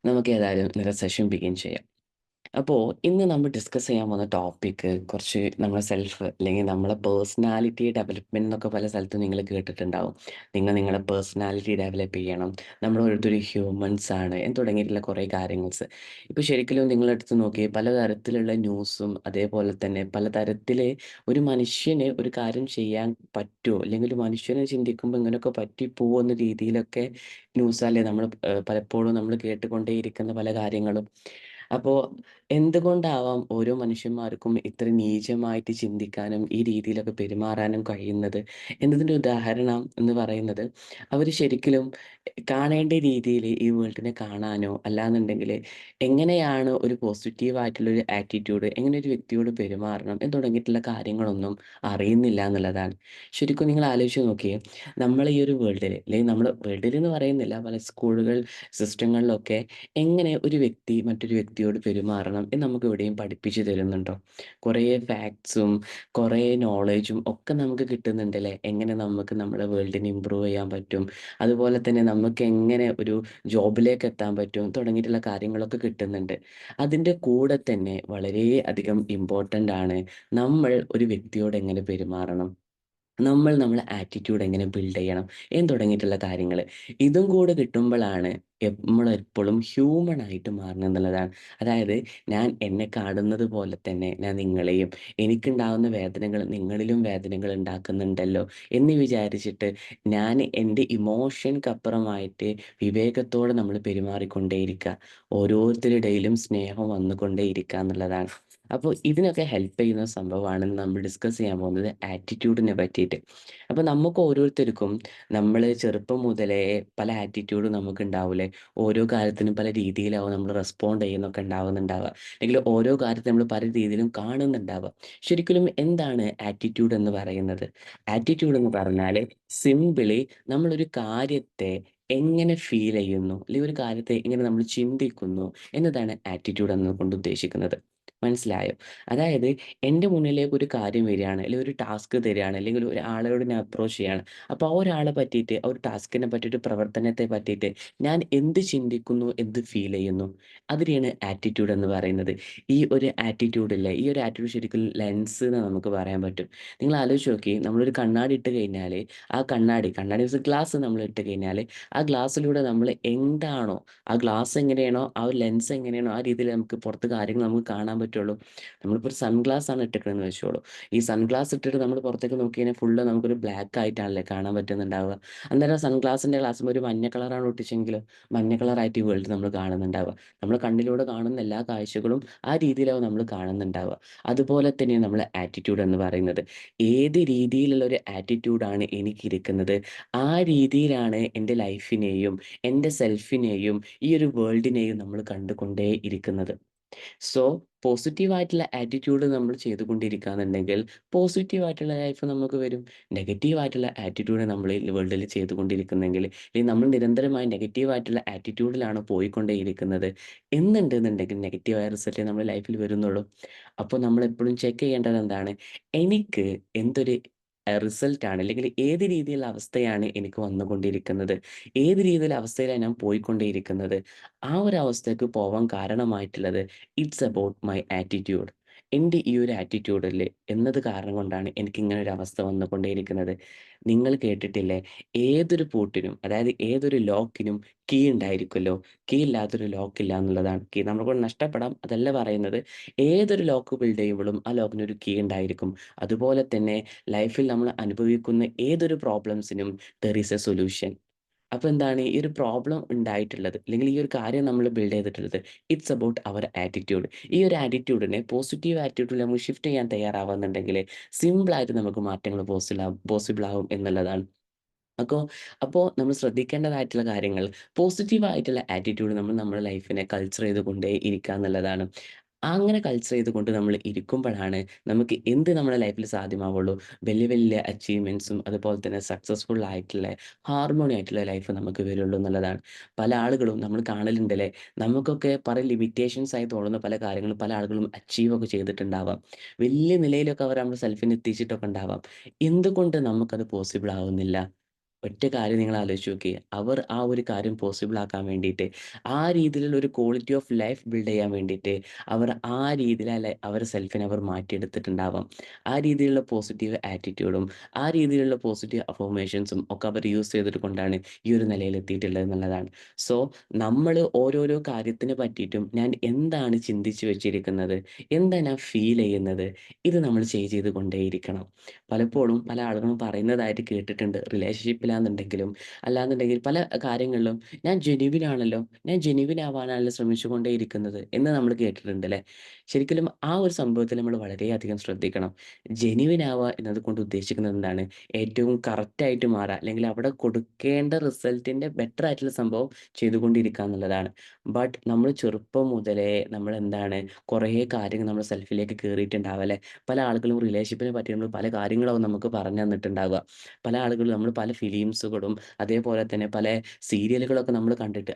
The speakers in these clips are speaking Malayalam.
നമുക്ക് ഏതായാലും ഇന്നത്തെ സെഷൻ ബിഗിൻ ചെയ്യാം. അപ്പോൾ ഇന്ന് നമ്മൾ ഡിസ്കസ് ചെയ്യാൻ പോകുന്ന ടോപ്പിക്ക് കുറച്ച് നമ്മളെ സെൽഫ് അല്ലെങ്കിൽ നമ്മളെ പേഴ്സണാലിറ്റി ഡെവലപ്മെന്റ് എന്നൊക്കെ പല സ്ഥലത്തും നിങ്ങൾ കേട്ടിട്ടുണ്ടാവും. നിങ്ങളുടെ പേഴ്സണാലിറ്റി ഡെവലപ്പ് ചെയ്യണം, നമ്മൾ ഓരോരുത്തരും ഹ്യൂമൻസ് ആണ് എന്ന് തുടങ്ങിയിട്ടുള്ള കുറേ കാര്യങ്ങൾസ്. ഇപ്പോൾ ശരിക്കും നിങ്ങളെടുത്ത് നോക്കി പലതരത്തിലുള്ള ന്യൂസും അതേപോലെ തന്നെ പലതരത്തിൽ ഒരു മനുഷ്യന് ഒരു കാര്യം ചെയ്യാൻ പറ്റുമോ അല്ലെങ്കിൽ ഒരു മനുഷ്യനെ ചിന്തിക്കുമ്പോൾ ഇങ്ങനെയൊക്കെ പറ്റിപ്പോകുന്ന രീതിയിലൊക്കെ ന്യൂസല്ലേ നമ്മൾ പലപ്പോഴും നമ്മൾ കേട്ടുകൊണ്ടേയിരിക്കുന്ന പല കാര്യങ്ങളും. അപ്പോൾ എന്തുകൊണ്ടാവാം ഓരോ മനുഷ്യന്മാർക്കും ഇത്ര നീചമായിട്ട് ചിന്തിക്കാനും ഈ രീതിയിലൊക്കെ പെരുമാറാനും കഴിയുന്നത് എന്നതിൻ്റെ ഉദാഹരണം എന്ന് പറയുന്നത് അവർ ശരിക്കും കാണേണ്ട രീതിയിൽ ഈ വേൾഡിനെ കാണാനോ അല്ലാന്നുണ്ടെങ്കിൽ എങ്ങനെയാണ് ഒരു പോസിറ്റീവായിട്ടുള്ളൊരു ആറ്റിറ്റ്യൂഡ് എങ്ങനെ ഒരു വ്യക്തിയോട് പെരുമാറണം എന്ന് തുടങ്ങിയിട്ടുള്ള കാര്യങ്ങളൊന്നും അറിയുന്നില്ല എന്നുള്ളതാണ്. ശരിക്കും നിങ്ങൾ ആലോചിച്ച് നോക്കിയേ, നമ്മൾ ഈ ഒരു വേൾഡിൽ അല്ലെങ്കിൽ നമ്മൾ വേൾഡിൽ എന്ന് പറയുന്നില്ല, പല സ്കൂളുകൾ സിസ്റ്റങ്ങളിലൊക്കെ എങ്ങനെ ഒരു വ്യക്തി മറ്റൊരു വ്യക്തിയോട് പെരുമാറണം എന്ന് നമുക്ക് എവിടെയും പഠിപ്പിച്ചു തരുന്നുണ്ടോ? കുറേ ഫാക്ട്സും കുറേ നോളേജും ഒക്കെ നമുക്ക് കിട്ടുന്നുണ്ടല്ലേ, എങ്ങനെ നമുക്ക് നമ്മുടെ വേൾഡിനെ ഇമ്പ്രൂവ് ചെയ്യാൻ പറ്റും, അതുപോലെ തന്നെ നമുക്ക് എങ്ങനെ ഒരു ജോബിലേക്ക് എത്താൻ പറ്റും തുടങ്ങിയിട്ടുള്ള കാര്യങ്ങളൊക്കെ കിട്ടുന്നുണ്ട്. അതിൻ്റെ കൂടെ തന്നെ വളരെ അധികം ഇമ്പോർട്ടൻ്റ് ആണ് നമ്മൾ ഒരു വ്യക്തിയോട് എങ്ങനെ പെരുമാറണം, നമ്മളെ ആറ്റിറ്റ്യൂഡ് എങ്ങനെ ബിൽഡ് ചെയ്യണം എന്ന് തുടങ്ങിയിട്ടുള്ള കാര്യങ്ങൾ. ഇതും കൂടെ കിട്ടുമ്പോഴാണ് നമ്മളെപ്പോഴും ഹ്യൂമൺ ആയിട്ട് മാറണം എന്നുള്ളതാണ്. അതായത് ഞാൻ എന്നെ കാണുന്നത് പോലെ തന്നെ ഞാൻ നിങ്ങളെയും, എനിക്കുണ്ടാകുന്ന വേദനകൾ നിങ്ങളിലും വേദനകൾ ഉണ്ടാക്കുന്നുണ്ടല്ലോ എന്ന് വിചാരിച്ചിട്ട് ഞാൻ എൻ്റെ ഇമോഷൻക്കപ്പുറമായിട്ട് വിവേകത്തോടെ നമ്മൾ പെരുമാറിക്കൊണ്ടേയിരിക്കുക. ഓരോരുത്തരുടെയിലും സ്നേഹം വന്നുകൊണ്ടേയിരിക്കുക എന്നുള്ളതാണ്. അപ്പോൾ ഇതിനൊക്കെ ഹെൽപ്പ് ചെയ്യുന്ന സംഭവമാണ് നമ്മൾ ഡിസ്കസ് ചെയ്യാൻ പോകുന്നത് ആറ്റിറ്റ്യൂഡിനെ പറ്റിയിട്ട്. അപ്പോൾ നമുക്ക് ഓരോരുത്തർക്കും നമ്മൾ ചെറുപ്പം മുതലേ പല ആറ്റിറ്റ്യൂഡും നമുക്ക് ഉണ്ടാവില്ലേ. ഓരോ കാര്യത്തിനും പല രീതിയിലാവും നമ്മൾ റെസ്പോണ്ട് ചെയ്യുന്നൊക്കെ ഉണ്ടാവുന്നുണ്ടാവുക, അല്ലെങ്കിൽ ഓരോ കാര്യത്തെ നമ്മൾ പല രീതിയിലും കാണുന്നുണ്ടാവുക. ശരിക്കും എന്താണ് ആറ്റിറ്റ്യൂഡ് എന്ന് പറയുന്നത്? ആറ്റിറ്റ്യൂഡ് എന്ന് പറഞ്ഞാൽ സിമ്പിളി നമ്മളൊരു കാര്യത്തെ എങ്ങനെ ഫീൽ ചെയ്യുന്നു അല്ലെങ്കിൽ ഒരു കാര്യത്തെ എങ്ങനെ നമ്മൾ ചിന്തിക്കുന്നു എന്നതാണ് ആറ്റിറ്റ്യൂഡ് എന്നത് ഉദ്ദേശിക്കുന്നത്. മനസ്സിലായോ? അതായത് എൻ്റെ മുന്നിലേക്ക് ഒരു കാര്യം വരികയാണ്, അല്ലെങ്കിൽ ഒരു ടാസ്ക് തരികയാണ്, അല്ലെങ്കിൽ ഒരാളോട് ഞാൻ അപ്രോച്ച് ചെയ്യാണ്. അപ്പോൾ ആ ഒരാളെ പറ്റിയിട്ട്, ആ ഒരു ടാസ്കിനെ പറ്റിയിട്ട്, പ്രവർത്തനത്തെ പറ്റിയിട്ട് ഞാൻ എന്ത് ചിന്തിക്കുന്നു, എന്ത് ഫീൽ ചെയ്യുന്നു, അതിനെയാണ് ആറ്റിറ്റ്യൂഡ് എന്ന് പറയുന്നത്. ഈ ഒരു ആറ്റിറ്റ്യൂഡില്ലേ, ഈ ഒരു ആറ്റിറ്റ്യൂഡ് ശരിക്കും ലെൻസ് എന്ന് നമുക്ക് പറയാൻ പറ്റും. നിങ്ങൾ ആലോചിച്ച് നോക്കി, നമ്മളൊരു കണ്ണാടി ഇട്ട് കഴിഞ്ഞാൽ ആ കണ്ണാടി മീൻസ് ഗ്ലാസ് നമ്മൾ ഇട്ട് കഴിഞ്ഞാൽ ആ ഗ്ലാസ്സിലൂടെ നമ്മൾ എന്താണോ, ആ ഗ്ലാസ് എങ്ങനെയാണോ, ആ ഒരു ലെൻസ് എങ്ങനെയാണോ, ആ രീതിയിൽ നമുക്ക് പുറത്ത് കാര്യങ്ങൾ നമുക്ക് കാണാൻ പറ്റുള്ളൂ. നമ്മളിപ്പോൾ ഒരു സൺഗ്ലാസ് ആണ് ഇട്ടിരിക്കണമെന്ന് വെച്ചോളൂ. ഈ സൺഗ്ലാസ് ഇട്ടിട്ട് നമ്മൾ പുറത്തേക്ക് നോക്കി കഴിഞ്ഞാൽ ഫുള്ള് നമുക്കൊരു ബ്ലാക്ക് ആയിട്ടാണല്ലേ കാണാൻ പറ്റുന്നുണ്ടാവുക. അന്നേരം സൺഗ്ലാസിൻ്റെ ഗ്ലാസ് ഒരു മഞ്ഞ കളറാണ് ഒട്ടിച്ചെങ്കിലും മഞ്ഞ കളറായിട്ട് ഈ വേൾഡ് നമ്മൾ കാണുന്നുണ്ടാവുക. നമ്മൾ കണ്ണിലൂടെ കാണുന്ന എല്ലാ കാഴ്ചകളും ആ രീതിയിലാവും നമ്മൾ കാണുന്നുണ്ടാവുക. അതുപോലെ തന്നെയാണ് നമ്മളെ ആറ്റിറ്റ്യൂഡ് എന്ന് പറയുന്നത്. ഏത് രീതിയിലുള്ള ഒരു ആറ്റിറ്റ്യൂഡാണ് എനിക്കിരിക്കുന്നത്, ആ രീതിയിലാണ് എൻ്റെ ലൈഫിനെയും എൻ്റെ സെൽഫിനെയും ഈ ഒരു വേൾഡിനെയും നമ്മൾ കണ്ടുകൊണ്ടേ ഇരിക്കുന്നത്. സോ പോസിറ്റീവ് ആയിട്ടുള്ള ആറ്റിറ്റ്യൂഡ് നമ്മൾ ചെയ്തുകൊണ്ടിരിക്കുകയാണെന്നുണ്ടെങ്കിൽ പോസിറ്റീവ് ആയിട്ടുള്ള ലൈഫ് നമുക്ക് വരും. നെഗറ്റീവ് ആയിട്ടുള്ള ആറ്റിറ്റ്യൂഡ് നമ്മൾ ഈ വേൾഡിൽ ചെയ്തുകൊണ്ടിരിക്കുന്നെങ്കിൽ, അല്ലെങ്കിൽ നമ്മൾ നിരന്തരമായി നെഗറ്റീവ് ആയിട്ടുള്ള ആറ്റിറ്റ്യൂഡിലാണ് പോയിക്കൊണ്ടേയിരിക്കുന്നത് എന്നുണ്ടെന്നുണ്ടെങ്കിൽ നെഗറ്റീവായ റിസൾട്ടേ നമ്മുടെ ലൈഫിൽ വരുന്നുള്ളൂ. അപ്പോൾ നമ്മൾ എപ്പോഴും ചെക്ക് ചെയ്യേണ്ടത് എന്താണ്, എനിക്ക് എന്തൊരു റിസൾട്ടാണ് അല്ലെങ്കിൽ ഏത് രീതിയിലുള്ള അവസ്ഥയാണ് എനിക്ക് വന്നുകൊണ്ടിരിക്കുന്നത്, ഏത് രീതിയിലുള്ള അവസ്ഥയിലാണ് ഞാൻ പോയിക്കൊണ്ടേയിരിക്കുന്നത്, ആ ഒരു അവസ്ഥയ്ക്ക് പോവാൻ കാരണമായിട്ടുള്ളത് ഇറ്റ്സ് അബൌട്ട് മൈ ആറ്റിറ്റ്യൂഡ്. എൻ്റെ ഈ ഒരു ആറ്റിറ്റ്യൂഡല്ലേ എന്നത് കാരണം കൊണ്ടാണ് എനിക്കിങ്ങനെ ഒരു അവസ്ഥ വന്നുകൊണ്ടേയിരിക്കുന്നത്. നിങ്ങൾ കേട്ടിട്ടില്ലേ, ഏതൊരു പൂട്ടിനും അതായത് ഏതൊരു ലോക്കിനും കീ ഉണ്ടായിരിക്കുമല്ലോ, കീ ഇല്ലാത്തൊരു ലോക്കില്ല എന്നുള്ളതാണ്. കീ നമുക്ക് നഷ്ടപ്പെടാം, അതല്ല പറയുന്നത്. ഏതൊരു ലോക്ക് ബിൽഡ് ചെയ്യുമ്പോഴും ആ ലോക്കിനൊരു കീ ഉണ്ടായിരിക്കും. അതുപോലെ തന്നെ ലൈഫിൽ നമ്മൾ അനുഭവിക്കുന്ന ഏതൊരു പ്രോബ്ലംസിനും ദർ ഈസ് എ സൊല്യൂഷൻ. അപ്പൊ എന്താണ് ഈ ഒരു പ്രോബ്ലം ഉണ്ടായിട്ടുള്ളത് അല്ലെങ്കിൽ ഈ ഒരു കാര്യം നമ്മൾ ബിൽഡ് ചെയ്തിട്ടുള്ളത്, ഇറ്റ്സ് അബൌട്ട് അവർ ആറ്റിറ്റ്യൂഡ്. ഈ ഒരു ആറ്റിറ്റ്യൂഡിനെ പോസിറ്റീവ് ആറ്റിറ്റ്യൂഡിൽ നമുക്ക് ഷിഫ്റ്റ് ചെയ്യാൻ തയ്യാറാവുന്നുണ്ടെങ്കിൽ സിമ്പിളായിട്ട് നമുക്ക് മാറ്റങ്ങൾ പോസിബിൾ ആവും എന്നുള്ളതാണ്. അപ്പോ അപ്പോൾ നമ്മൾ ശ്രദ്ധിക്കേണ്ടതായിട്ടുള്ള കാര്യങ്ങൾ, പോസിറ്റീവ് ആയിട്ടുള്ള ആറ്റിറ്റ്യൂഡ് നമ്മൾ നമ്മുടെ ലൈഫിനെ കൾച്ചർ ചെയ്തുകൊണ്ടേ ഇരിക്കുക എന്നുള്ളതാണ്. അങ്ങനെ കൾച്ചർ ചെയ്തുകൊണ്ട് നമ്മൾ ഇരിക്കുമ്പോഴാണ് നമുക്ക് എന്ത് നമ്മുടെ ലൈഫിൽ സാധ്യമാവുള്ളൂ. വലിയ വലിയ അച്ചീവ്മെൻറ്റ്സും അതുപോലെ തന്നെ സക്സസ്ഫുൾ ആയിട്ടുള്ള ഹാർമോണി ആയിട്ടുള്ള ലൈഫ് നമുക്ക് വരുള്ളൂ എന്നുള്ളതാണ്. പല ആളുകളും നമ്മൾ കാണലുണ്ടല്ലേ, നമുക്കൊക്കെ പല ലിമിറ്റേഷൻസ് ആയി തോന്നുന്ന പല കാര്യങ്ങളും പല ആളുകളും അച്ചീവ് ഒക്കെ ചെയ്തിട്ടുണ്ടാവാം. വലിയ നിലയിലൊക്കെ അവർ നമ്മുടെ സെൽഫിനെ എത്തിച്ചിട്ടൊക്കെ ഉണ്ടാവാം. എന്തുകൊണ്ട് നമുക്കത് പോസിബിൾ ആവുന്നില്ല? ഒറ്റ കാര്യം നിങ്ങൾ ആലോചിച്ച് നോക്കിയേ. അവർ ആ ഒരു കാര്യം പോസിബിൾ ആക്കാൻ വേണ്ടിയിട്ട്, ആ രീതിയിലുള്ള ഒരു ക്വാളിറ്റി ഓഫ് ലൈഫ് ബിൽഡ് ചെയ്യാൻ വേണ്ടിയിട്ട്, അവർ ആ രീതിയിൽ അവരെ സെൽഫിനെ അവർ മാറ്റിയെടുത്തിട്ടുണ്ടാവാം. ആ രീതിയിലുള്ള പോസിറ്റീവ് ആറ്റിറ്റ്യൂഡും, ആ രീതിയിലുള്ള പോസിറ്റീവ് അഫർമേഷൻസും ഒക്കെ അവർ യൂസ് ചെയ്തിട്ട് കൊണ്ടാണ് ഈ ഒരു നിലയിൽ എത്തിയിട്ടുള്ളത് എന്നുള്ളതാണ്. സോ, നമ്മൾ ഓരോരോ കാര്യത്തിനെ പറ്റിയിട്ടും ഞാൻ എന്താണ് ചിന്തിച്ച് വെച്ചിരിക്കുന്നത്, എന്താ ഞാൻ ഫീൽ ചെയ്യുന്നത്, ഇത് നമ്മൾ ചെയ്ത് കൊണ്ടേയിരിക്കണം. പലപ്പോഴും പല ആളുകളും പറയുന്നതായിട്ട് കേട്ടിട്ടുണ്ട്. റിലേഷൻഷിപ്പിലാണെന്നുണ്ടെങ്കിലും, അല്ലാന്നുണ്ടെങ്കിൽ പല കാര്യങ്ങളിലും ഞാൻ ജെന്യുവിൻ ആണല്ലോ, ഞാൻ ജെന്യുവിൻ ആവാനാണല്ലോ ശ്രമിച്ചുകൊണ്ടേയിരിക്കുന്നത് എന്ന് നമ്മൾ കേട്ടിട്ടുണ്ട് ല്ലേ? ശരിക്കിലും ആ ഒരു സംഭവത്തിൽ നമ്മൾ വളരെയധികം ശ്രദ്ധിക്കണം. ജെന്യുവിൻ ആവുക എന്നതുകൊണ്ട് ഉദ്ദേശിക്കുന്നത് എന്താണ്? ഏറ്റവും കറക്റ്റായിട്ട് മാറുക, അല്ലെങ്കിൽ അവിടെ കൊടുക്കേണ്ട റിസൾട്ടിന്റെ ബെറ്റർ ആയിട്ടുള്ള സംഭവം ചെയ്തുകൊണ്ടിരിക്കുക എന്നുള്ളതാണ്. ബട്ട് നമ്മൾ ചെറുപ്പം മുതലേ നമ്മളെന്താണ് കുറേ കാര്യങ്ങൾ നമ്മുടെ സെൽഫിലേക്ക് കേറിയിട്ടുണ്ടാവും ല്ലേ? പല ആളുകളും റിലേഷൻഷിപ്പിനെ പറ്റി നമ്മൾ പല കാര്യങ്ങളാവും നമുക്ക് പറഞ്ഞു തന്നിട്ടുണ്ടാവുക. പല ആളുകളും നമ്മൾ പല ഫിലിംസുകളും അതേപോലെ തന്നെ പല സീരിയലുകളൊക്കെ നമ്മൾ കണ്ടിട്ട്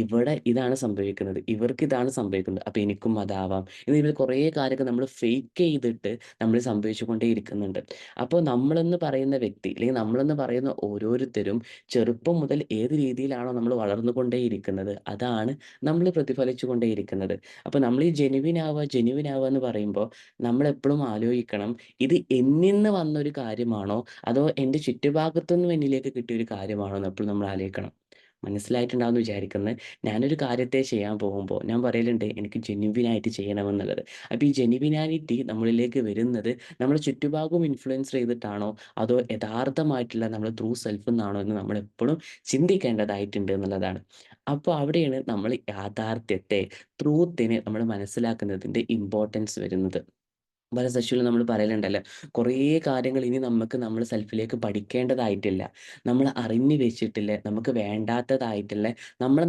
ഇവിടെ ഇതാണ് സംഭവിക്കുന്നത്, ഇവർക്ക് ഇതാണ് സംഭവിക്കുന്നത്, അപ്പോൾ എനിക്കും അതാവാം എന്നിങ്ങനെ കുറേ കാര്യങ്ങൾ നമ്മൾ ഫേക്ക് ചെയ്തിട്ട് നമ്മൾ സംഭവിച്ചുകൊണ്ടേ ഇരിക്കുന്നുണ്ട്. അപ്പോൾ നമ്മളെന്ന് പറയുന്ന വ്യക്തി അല്ലെങ്കിൽ നമ്മളെന്ന് പറയുന്ന ഓരോരുത്തരും ചെറുപ്പം മുതൽ ഏത് രീതിയിലാണോ നമ്മൾ വളർന്നുകൊണ്ടേ ഇരിക്കുന്നത്, അതാണ് നമ്മൾ പ്രതിഫലിച്ചു കൊണ്ടേയിരിക്കുന്നത്. അപ്പോൾ നമ്മൾ ഈ ജെനുവിൻ ആവുക, ജെനുവിൻ ആവുക എന്ന് പറയുമ്പോൾ നമ്മളെപ്പോഴും ആലോചിക്കണം, ഇത് എന്നിന്ന് വന്നൊരു കാര്യമാണോ, അതോ എൻ്റെ ചുറ്റുഭാഗത്തുനിന്നും എന്നിലേക്ക് കിട്ടിയൊരു കാര്യമാണോ എന്ന് എപ്പോഴും നമ്മൾ ആലോചിക്കണം. മനസ്സിലായിട്ടുണ്ടാവുമെന്ന് വിചാരിക്കുന്നത്. ഞാനൊരു കാര്യത്തെ ചെയ്യാൻ പോകുമ്പോൾ ഞാൻ പറയലുണ്ട് എനിക്ക് ജെന്യുവിനായിട്ട് ചെയ്യണമെന്നുള്ളത്. അപ്പോൾ ഈ ജെന്യുവിനാലിറ്റി നമ്മളിലേക്ക് വരുന്നത് നമ്മുടെ ചുറ്റുഭാഗവും ഇൻഫ്ലുവൻസ് ചെയ്തിട്ടാണോ, അതോ യഥാർത്ഥമായിട്ടുള്ള നമ്മുടെ ട്രൂ സെൽഫ് ന്നാണോ എന്ന് നമ്മളെപ്പോഴും ചിന്തിക്കേണ്ടതായിട്ടുണ്ട് എന്നുള്ളതാണ്. അപ്പോൾ അവിടെയാണ് നമ്മൾ യാഥാർത്ഥ്യത്തെ, ട്രൂത്തിനെ നമ്മൾ മനസ്സിലാക്കുന്നതിൻ്റെ ഇമ്പോർട്ടൻസ് വരുന്നത്. പല സെഷനിലും നമ്മൾ പറയലുണ്ടല്ലോ, കുറേ കാര്യങ്ങൾ ഇനി നമുക്ക് നമ്മുടെ സെൽഫിലേക്ക് പഠിക്കേണ്ടതായിട്ടില്ല. നമ്മൾ അറിഞ്ഞു വെച്ചിട്ടില്ല, നമുക്ക് വേണ്ടാത്തതായിട്ടുള്ള,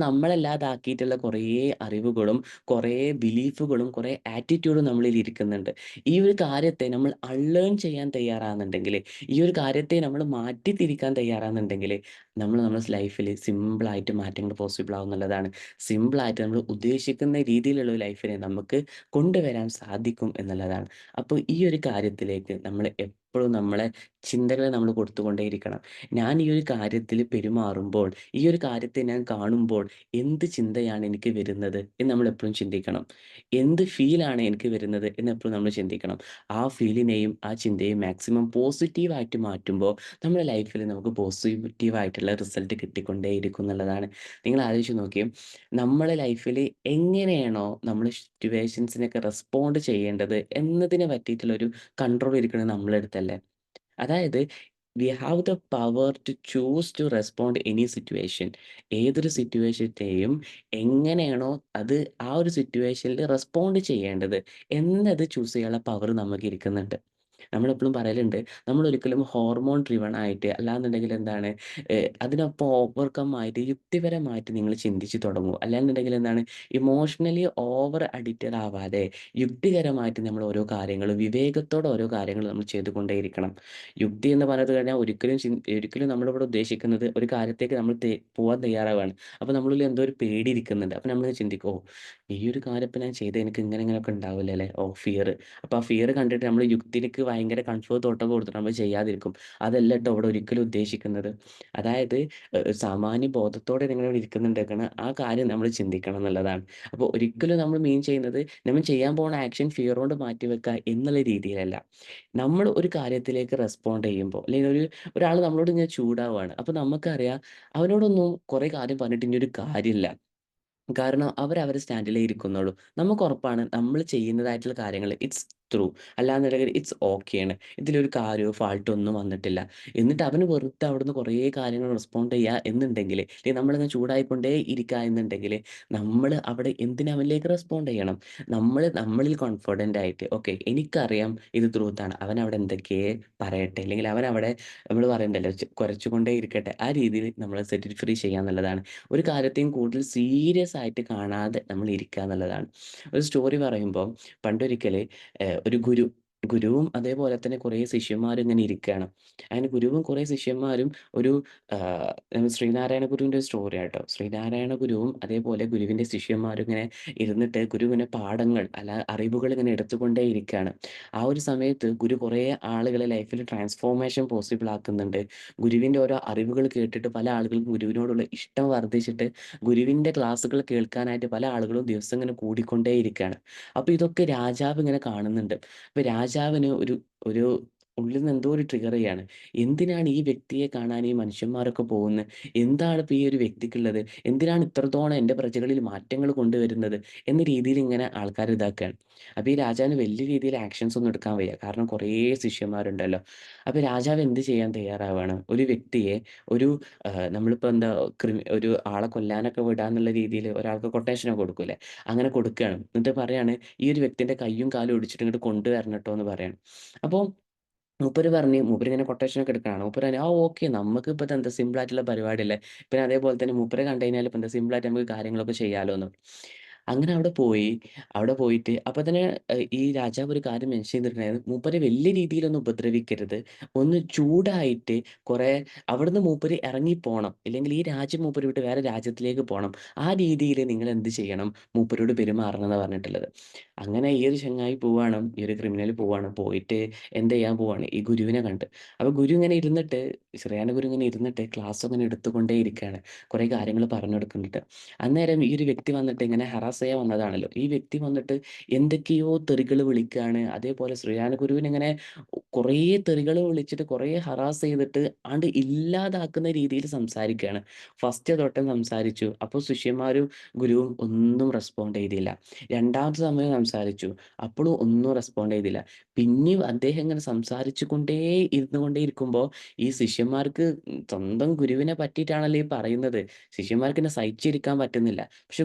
നമ്മളല്ലാതാക്കിയിട്ടുള്ള കുറേ അറിവുകളും, കുറേ ബിലീഫുകളും, കുറേ ആറ്റിറ്റ്യൂഡും നമ്മളിൽ ഇരിക്കുന്നുണ്ട്. ഈ ഒരു കാര്യത്തെ നമ്മൾ അൺലേൺ ചെയ്യാൻ തയ്യാറാകുന്നുണ്ടെങ്കിൽ, ഈ ഒരു കാര്യത്തെ നമ്മൾ മാറ്റിത്തിരിക്കാൻ തയ്യാറാകുന്നുണ്ടെങ്കിൽ, നമ്മൾ നമ്മുടെ ലൈഫിൽ സിമ്പിളായിട്ട് മാറ്റങ്ങൾ പോസിബിൾ ആവും എന്നുള്ളതാണ്. സിമ്പിളായിട്ട് നമ്മൾ ഉദ്ദേശിക്കുന്ന രീതിയിലുള്ള ഒരു ലൈഫിനെ നമുക്ക് കൊണ്ടുവരാൻ സാധിക്കും എന്നുള്ളതാണ്. അപ്പോൾ ഈ ഒരു കാര്യത്തിലേക്ക് നമ്മൾ എപ്പോഴും നമ്മളെ ചിന്തകളെ നമ്മൾ കൊടുത്തുകൊണ്ടേയിരിക്കണം. ഞാൻ ഈ ഒരു കാര്യത്തിൽ പെരുമാറുമ്പോൾ, ഈ ഒരു കാര്യത്തെ ഞാൻ കാണുമ്പോൾ എന്ത് ചിന്തയാണ് എനിക്ക് വരുന്നത് എന്ന് നമ്മൾ എപ്പോഴും ചിന്തിക്കണം. എന്ത് ഫീലാണ് എനിക്ക് വരുന്നത് എന്ന് എപ്പോഴും നമ്മൾ ചിന്തിക്കണം. ആ ഫീലിനെയും ആ ചിന്തയും മാക്സിമം പോസിറ്റീവായിട്ട് മാറ്റുമ്പോൾ നമ്മുടെ ലൈഫിൽ നമുക്ക് പോസിറ്റീവായിട്ടുള്ള റിസൾട്ട് കിട്ടിക്കൊണ്ടേയിരിക്കും എന്നുള്ളതാണ്. നിങ്ങൾ ആലോചിച്ച് നോക്കിയേ, നമ്മളെ ലൈഫിൽ എങ്ങനെയാണോ നമ്മൾ സിറ്റുവേഷൻസിനൊക്കെ റെസ്പോണ്ട് ചെയ്യേണ്ടത് എന്നതിനെ പറ്റിയിട്ടുള്ളൊരു കൺട്രോൾ ഇരിക്കുന്നത് നമ്മളെ അടുത്തല്ലേ. അതായത് we have the power to choose to respond any situation. ഏതൊരു സിറ്റുവേഷത്തെയും എങ്ങനെയാണോ അത് ആ ഒരു സിറ്റുവേഷനിൽ റെസ്പോണ്ട് ചെയ്യേണ്ടത് എന്നത് ചൂസ് ചെയ്യാനുള്ള പവർ നമുക്ക് ഇരിക്കുന്നുണ്ട്. നമ്മളെപ്പോഴും പറയലുണ്ട്, നമ്മളൊരിക്കലും ഹോർമോൺ ഡ്രിവൺ ആയിട്ട് അല്ലാന്നുണ്ടെങ്കിൽ എന്താണ് അതിനൊപ്പം ഓവർകം ആയിട്ട് യുക്തിപരമായിട്ട് നിങ്ങൾ ചിന്തിച്ച് തുടങ്ങും. അല്ലാന്നുണ്ടെങ്കിൽ എന്താണ് ഇമോഷണലി ഓവർ അഡിക്റ്റഡ് ആവാതെ യുക്തികരമായിട്ട് നമ്മൾ ഓരോ കാര്യങ്ങളും വിവേകത്തോടെ ഓരോ കാര്യങ്ങളും നമ്മൾ ചെയ്തുകൊണ്ടേയിരിക്കണം. യുക്തി എന്ന് പറഞ്ഞത് കഴിഞ്ഞാൽ ഒരിക്കലും നമ്മളിവിടെ ഉദ്ദേശിക്കുന്നത് ഒരു കാര്യത്തേക്ക് നമ്മൾ പോവാൻ തയ്യാറാവുകയാണ്. അപ്പോൾ നമ്മളുള്ളിൽ എന്തോ ഒരു പേടി ഇരിക്കുന്നുണ്ട്. അപ്പോൾ നമ്മൾ ചിന്തിക്കും, ഈ ഒരു കാര്യം ഇപ്പം ഞാൻ ചെയ്താൽ എനിക്ക് ഇങ്ങനെയൊക്കെ ഉണ്ടാവില്ലേ അല്ലേ, ഫിയർ. അപ്പോൾ ആ ഫിയർ കണ്ടിട്ട് നമ്മൾ യുക്തിക്ക് ഭയങ്കര കംഫർട്ട് തോട്ടൊക്കെ കൊടുത്തിട്ട് നമ്മൾ ചെയ്യാതിരിക്കും. അതല്ല ട്ടോ ഇവിടെ ഒരിക്കലും ഉദ്ദേശിക്കുന്നത്. അതായത് സാമാന്യ ബോധത്തോടെ നിങ്ങളിവിടെ ഇരിക്കുന്നുണ്ടെങ്കിൽ ആ കാര്യം നമ്മൾ ചിന്തിക്കണം എന്നുള്ളതാണ്. അപ്പോൾ ഒരിക്കലും നമ്മൾ മീൻ ചെയ്യുന്നത് നമ്മൾ ചെയ്യാൻ പോകുന്ന ആക്ഷൻ ഫിയർ കൊണ്ട് മാറ്റിവെക്കുക എന്നുള്ള രീതിയിലല്ല. നമ്മൾ ഒരു കാര്യത്തിലേക്ക് റെസ്പോണ്ട് ചെയ്യുമ്പോൾ, അല്ലെങ്കിൽ ഒരാൾ നമ്മളോട് ഇങ്ങനെ ചൂടാവുകയാണ്. അപ്പോൾ നമുക്കറിയാം അവനോടൊന്നും കുറേ കാര്യം പറഞ്ഞിട്ട് ഇനി ഒരു കാര്യമില്ല. കാരണം അവരവരെ സ്റ്റാൻഡിലേ ഇരിക്കുന്നുള്ളൂ. നമുക്കൊറപ്പാണ് നമ്മൾ ചെയ്യുന്നതായിട്ടുള്ള കാര്യങ്ങൾ ഇറ്റ്സ് ട്രൂ. അല്ലാന്നുണ്ടെങ്കിൽ ഇറ്റ്സ് ഓക്കെയാണ്. ഇതിലൊരു കാര്യമോ ഫാൾട്ടോ ഒന്നും വന്നിട്ടില്ല. എന്നിട്ട് അവന് വെറുതെ അവിടുന്ന് കുറേ കാര്യങ്ങൾ റെസ്പോണ്ട് ചെയ്യുക എന്നുണ്ടെങ്കിൽ, അല്ലെങ്കിൽ നമ്മളിങ്ങനെ ചൂടായിക്കൊണ്ടേ ഇരിക്കുക എന്നുണ്ടെങ്കിൽ, നമ്മൾ അവിടെ എന്തിന് അവനിലേക്ക് റെസ്പോണ്ട് ചെയ്യണം? നമ്മളിൽ കോൺഫിഡന്റ് ആയിട്ട് ഓക്കെ എനിക്കറിയാം ഇത് ട്രൂത്താണ്. അവനവിടെ എന്തൊക്കെ പറയട്ടെ, അല്ലെങ്കിൽ അവനവിടെ നമ്മൾ പറയണ്ടല്ലോ കുരച്ചുകൊണ്ടേ ഇരിക്കട്ടെ. ആ രീതിയിൽ നമ്മളെ സെറ്റ് ഫ്രീ ചെയ്യാന്നുള്ളതാണ്. ഒരു കാര്യത്തെയും കൂടുതൽ സീരിയസ് ആയിട്ട് കാണാതെ നമ്മൾ ഇരിക്കുക എന്നുള്ളതാണ്. ഒരു സ്റ്റോറി പറയുമ്പോൾ പണ്ടൊരിക്കൽ ഒരു ഗുരു ഗുരുവും അതേപോലെ തന്നെ കുറേ ശിഷ്യന്മാരും ഇങ്ങനെ ഇരിക്കുകയാണ്. അങ്ങനെ ഗുരുവും കുറേ ശിഷ്യന്മാരും ഒരു ശ്രീനാരായണ ഗുരുവിൻ്റെ ഒരു സ്റ്റോറിയാട്ടോ. ശ്രീനാരായണ ഗുരുവും അതേപോലെ ഗുരുവിൻ്റെ ശിഷ്യന്മാരും ഇങ്ങനെ ഇരുന്നിട്ട് ഗുരു ഇങ്ങനെ പാഠങ്ങൾ അറിവുകൾ ഇങ്ങനെ എടുത്തുകൊണ്ടേ ഇരിക്കുകയാണ്. ആ ഒരു സമയത്ത് ഗുരു കുറേ ആളുകളെ ലൈഫിൽ ട്രാൻസ്ഫോർമേഷൻ പോസിബിൾ ആക്കുന്നുണ്ട്. ഗുരുവിൻ്റെ ഓരോ അറിവുകൾ കേട്ടിട്ട് പല ആളുകൾക്കും ഗുരുവിനോടുള്ള ഇഷ്ടം വർദ്ധിച്ചിട്ട് ഗുരുവിൻ്റെ ക്ലാസ്സുകൾ കേൾക്കാനായിട്ട് പല ആളുകളും ദിവസം ഇങ്ങനെ കൂടിക്കൊണ്ടേ ഇരിക്കുകയാണ്. അപ്പോൾ ഇതൊക്കെ രാജാവ് ഇങ്ങനെ കാണുന്നുണ്ട്. അപ്പൊ രാജാവിന് ഒരു ഒരു ഉള്ളിൽ നിന്ന് എന്തോ ഒരു ട്രിഗർ ചെയ്യാണ്. എന്തിനാണ് ഈ വ്യക്തിയെ കാണാൻ ഈ മനുഷ്യന്മാരൊക്കെ പോകുന്നത്? എന്താണ് ഇപ്പൊ ഈ ഒരു വ്യക്തിക്കുള്ളത്? എന്തിനാണ് ഇത്രത്തോളം എൻ്റെ പ്രജകളിൽ മാറ്റങ്ങൾ കൊണ്ടുവരുന്നത്? എന്ന രീതിയിൽ ഇങ്ങനെ ആൾക്കാർ ഇതാക്കുകയാണ്. അപ്പൊ ഈ രാജാവിന് വലിയ രീതിയിൽ ആക്ഷൻസ് ഒന്നും എടുക്കാൻ വയ്യ. കാരണം കുറേ ശിഷ്യന്മാരുണ്ടല്ലോ. അപ്പൊ രാജാവ് എന്ത് ചെയ്യാൻ തയ്യാറാവാണ്? ഒരു വ്യക്തിയെ ഒരു നമ്മളിപ്പോ എന്താ ഒരു ആളെ കൊല്ലാനൊക്കെ വിടാന്നുള്ള രീതിയിൽ ഒരാൾക്ക് കൊട്ടേഷനൊക്കെ കൊടുക്കൂലേ? അങ്ങനെ കൊടുക്കുകയാണ്. എന്നിട്ട് പറയാണ് ഈ ഒരു വ്യക്തിന്റെ കയ്യും കാലും ഒടിച്ചിട്ട് ഇങ്ങോട്ട് കൊണ്ടുവരണം ട്ടോ എന്ന് പറയാണ്. അപ്പൊ മൂപ്പരിങ്ങനെ കൊട്ടേഷനൊക്കെ എടുക്കുകയാണ്. മൂപ്പര് പറഞ്ഞു, "ആ ഓക്കെ നമുക്കിപ്പോ ഇതെന്താ സിമ്പിൾ ആയിട്ടുള്ള പരിപാടിയല്ലേ. പിന്നെ അതേപോലെ തന്നെ മൂപ്പരെ കണ്ടു കഴിഞ്ഞാൽ ഇപ്പൊ എന്താ സിമ്പിൾ ആയിട്ട് നമുക്ക് കാര്യങ്ങളൊക്കെ ചെയ്യാലോന്ന്." അങ്ങനെ അവിടെ പോയിട്ട് അപ്പൊ തന്നെ ഈ രാജാവ് ഒരു കാര്യം മെൻഷൻ ചെയ്തിട്ടുണ്ടായിരുന്നു. മൂപ്പരെ വലിയ രീതിയിലൊന്നും ഉപദ്രവിക്കരുത്. ഒന്ന് ചൂടായിട്ട് കുറെ അവിടുന്ന് മൂപ്പര് ഇറങ്ങിപ്പോണം. ഇല്ലെങ്കിൽ ഈ രാജ്യം മൂപ്പര് വിട്ട് വേറെ രാജ്യത്തിലേക്ക് പോണം. ആ രീതിയിൽ നിങ്ങൾ എന്ത് ചെയ്യണം? മൂപ്പരോട് പെരുമാറണം എന്നാ പറഞ്ഞിട്ടുള്ളത്. അങ്ങനെ ഈ ഒരു ചങ്ങായി പോവാണ്. ഈ ഒരു ക്രിമിനൽ പോവാണ്. പോയിട്ട് എന്ത് ചെയ്യാൻ പോവാണ്? ഈ ഗുരുവിനെ കണ്ട്. അപ്പൊ ഗുരു ഇങ്ങനെ ഇരുന്നിട്ട് ശ്രീനാരായണ ഗുരു ഇങ്ങനെ ഇരുന്നിട്ട് ക്ലാസ് ഇങ്ങനെ എടുത്തുകൊണ്ടേ ഇരിക്കുകയാണ്. കുറെ കാര്യങ്ങൾ പറഞ്ഞു കൊടുക്കുന്നുണ്ട്. അന്നേരം ഈ ഒരു വ്യക്തി വന്നിട്ട് ഇങ്ങനെ ഹറാസ് ചെയ്യാൻ വന്നതാണല്ലോ. ഈ വ്യക്തി വന്നിട്ട് എന്തൊക്കെയോ തെറികൾ വിളിക്കാണ്. അതേപോലെ ശ്രീനാരായണ ഗുരുവിനെ ഇങ്ങനെ കുറേ തെറികൾ വിളിച്ചിട്ട് കുറേ ഹറാസ് ചെയ്തിട്ട് ആണ്ട് ഇല്ലാതാക്കുന്ന രീതിയിൽ സംസാരിക്കുകയാണ്. ഫസ്റ്റ് തൊട്ട് സംസാരിച്ചു. അപ്പോൾ ശിഷ്യന്മാരും ഗുരുവും ഒന്നും റെസ്പോണ്ട് ചെയ്തില്ല. രണ്ടാമത്തെ സമയം സംസാരിച്ചു. അപ്പോഴും ഒന്നും റെസ്പോണ്ട് ചെയ്തില്ല. പിന്നെയും അദ്ദേഹം ഇങ്ങനെ സംസാരിച്ചു കൊണ്ടേ ഇരിക്കുമ്പോൾ ഈ ശിഷ്യന്മാർക്ക് സ്വന്തം ഗുരുവിനെ പറ്റിയിട്ടാണല്ലോ ഈ പറയുന്നത്. ശിഷ്യന്മാർക്ക് എന്നെ സഹിച്ചിരിക്കാൻ പറ്റുന്നില്ല. പക്ഷെ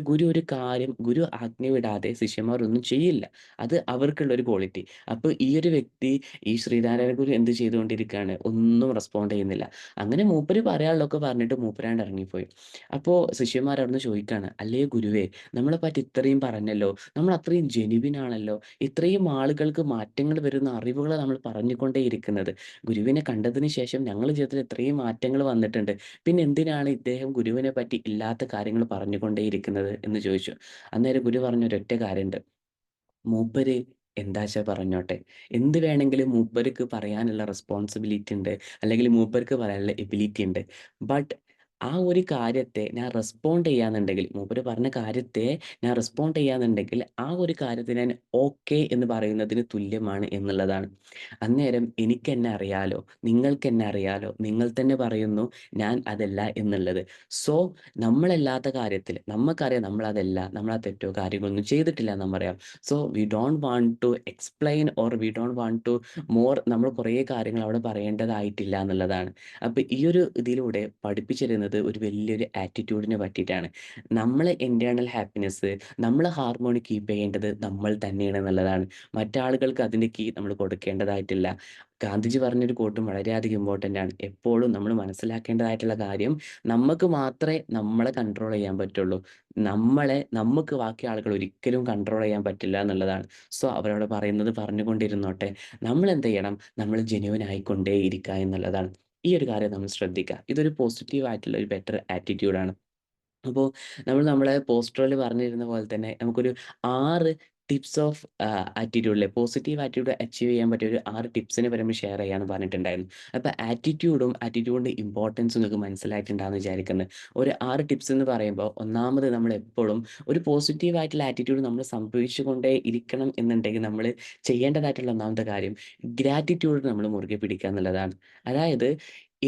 ഗുരു ആജ്ഞ വിടാതെ ശിഷ്യന്മാരൊന്നും ചെയ്യില്ല. അത് അവർക്കുള്ള ഒരു ക്വാളിറ്റി. അപ്പൊ ഈ ഒരു വ്യക്തി ഈ ശ്രീനാരായണ ഗുരു എന്ത് ചെയ്തുകൊണ്ടിരിക്കുകയാണ്? ഒന്നും റെസ്പോണ്ട് ചെയ്യുന്നില്ല. അങ്ങനെ മൂപ്പര് പറയാനുള്ളതൊക്കെ പറഞ്ഞിട്ട് മൂപ്പരാണ്ട് ഇറങ്ങിപ്പോയി. അപ്പോ ശിഷ്യന്മാർ അവിടുന്ന് ചോദിക്കാണ്, "അല്ലേ ഗുരുവേ, നമ്മളെ പറ്റി ഇത്രയും പറഞ്ഞല്ലോ. നമ്മൾ അത്രയും ജെനുവിൻ ആണല്ലോ. ഇത്രയും ആളുകൾക്ക് മാറ്റങ്ങൾ വരുന്ന അറിവുകളാ നമ്മൾ പറഞ്ഞുകൊണ്ടേ ഇരിക്കുന്നത്. ഗുരുവിനെ കണ്ടതിന് ശേഷം ഞങ്ങളുടെ ജീവിതത്തിൽ ഇത്രയും മാറ്റങ്ങൾ വന്നിട്ടുണ്ട്. പിന്നെ എന്തിനാണ് ഇദ്ദേഹം ഗുരുവിനെ പറ്റി ഇല്ലാത്ത കാര്യങ്ങൾ പറഞ്ഞുകൊണ്ടേയിരിക്കുന്നത് എന്ന് ചോദിച്ചു. അന്നേരം ഗുരു പറഞ്ഞ ഒരൊറ്റ കാര്യമുണ്ട്. മൂപ്പര് എന്താച്ചാ പറഞ്ഞോട്ടെ. എന്ത് വേണമെങ്കിലും മൂപ്പർക്ക് പറയാനുള്ള റെസ്പോൺസിബിലിറ്റി ഉണ്ട്. അല്ലെങ്കിൽ മൂപ്പർക്ക് പറയാനുള്ള എബിലിറ്റി ഉണ്ട്. ബട്ട് ആ ഒരു കാര്യത്തെ ഞാൻ റെസ്പോണ്ട് ചെയ്യാന്നുണ്ടെങ്കിൽ മൂപ്പര് പറഞ്ഞ കാര്യത്തെ ഞാൻ റെസ്പോണ്ട് ചെയ്യാന്നുണ്ടെങ്കിൽ ആ ഒരു കാര്യത്തെ ഞാൻ ഓക്കെ എന്ന് പറയുന്നതിന് തുല്യമാണ് എന്നുള്ളതാണ്. അന്നേരം എനിക്കെന്നെ അറിയാലോ, നിങ്ങൾക്കെന്നെ അറിയാലോ, നിങ്ങൾ തന്നെ പറയുന്നു ഞാൻ അതല്ല എന്നുള്ളത്. സോ നമ്മളല്ലാത്ത കാര്യത്തിൽ നമ്മക്കറിയാം നമ്മളതല്ല, നമ്മളാ തെറ്റോ കാര്യങ്ങളൊന്നും ചെയ്തിട്ടില്ല എന്നറിയാം. So we don't want to explain or we don't want to നമ്മൾ കുറേ കാര്യങ്ങൾ അവിടെ പറയേണ്ടതായിട്ടില്ല എന്നുള്ളതാണ്. അപ്പൊ ഈ ഒരു ഇതിലൂടെ പഠിപ്പിച്ചിരുന്നത് ഒരു വലിയൊരു ആറ്റിറ്റ്യൂഡിനെ പറ്റിയിട്ടാണ്. നമ്മളെ ഇന്റേണൽ ഹാപ്പിനെസ്, നമ്മളെ ഹാർമോണി കീപ്പ് ചെയ്യേണ്ടത് നമ്മൾ തന്നെയാണ് എന്നുള്ളതാണ്. മറ്റാളുകൾക്ക് അതിന്റെ കീ നമ്മൾ കൊടുക്കേണ്ടതായിട്ടില്ല. ഗാന്ധിജി പറഞ്ഞൊരു കോട്ടും വളരെയധികം ഇമ്പോർട്ടന്റ് ആണ്. എപ്പോഴും നമ്മൾ മനസ്സിലാക്കേണ്ടതായിട്ടുള്ള കാര്യം നമുക്ക് മാത്രമേ നമ്മളെ കൺട്രോൾ ചെയ്യാൻ പറ്റുള്ളൂ. നമുക്ക് ബാക്കി ആളുകൾ ഒരിക്കലും കൺട്രോൾ ചെയ്യാൻ പറ്റില്ല എന്നുള്ളതാണ്. സോ അവരവിടെ പറയുന്നത് പറഞ്ഞുകൊണ്ടിരുന്നോട്ടെ. നമ്മൾ എന്ത് ചെയ്യണം? നമ്മൾ ജെന്യുയിൻ ആയിക്കൊണ്ടേ ഇരിക്കുക എന്നുള്ളതാണ്. ഈ ഒരു കാര്യം നമ്മൾ ശ്രദ്ധിക്കുക. ഇതൊരു പോസിറ്റീവ് ആയിട്ടുള്ള ഒരു ബെറ്റർ ആറ്റിറ്റ്യൂഡ് ആണ്. അപ്പോൾ നമ്മളെ പോസ്റ്ററിൽ പറഞ്ഞിരുന്ന പോലെ തന്നെ നമുക്കൊരു 6 ടിപ്സ് ഓഫ് ആറ്റിറ്റ്യൂഡിലെ പോസിറ്റീവ് ആറ്റിറ്റ്യൂഡ് അച്ചീവ് ചെയ്യാൻ പറ്റിയ ഒരു 6 ടിപ്സിനെ പറ്റി നമ്മൾ ഷെയർ ചെയ്യാന്ന് പറഞ്ഞിട്ടുണ്ടായിരുന്നു. അപ്പോൾ ആറ്റിറ്റ്യൂഡിന്റെ ഇമ്പോർട്ടൻസും നിങ്ങൾക്ക് മനസ്സിലായിട്ടുണ്ടാവുമെന്ന് വിചാരിക്കുന്നു. ഒരു 6 ടിപ്സ് എന്ന് പറയുമ്പോൾ ഒന്നാമത് നമ്മൾ എപ്പോഴും ഒരു പോസിറ്റീവ് ആയിട്ടുള്ള ആറ്റിറ്റ്യൂഡ് നമ്മൾ സംഭവിച്ചുകൊണ്ടേ ഇരിക്കണം എന്നുണ്ടെങ്കിൽ നമ്മൾ ചെയ്യേണ്ടതായിട്ടുള്ള ഒന്നാമത്തെ കാര്യം ഗ്രാറ്റിറ്റ്യൂഡ് നമ്മൾ മുറുകെ പിടിക്കുക എന്നുള്ളതാണ്. അതായത്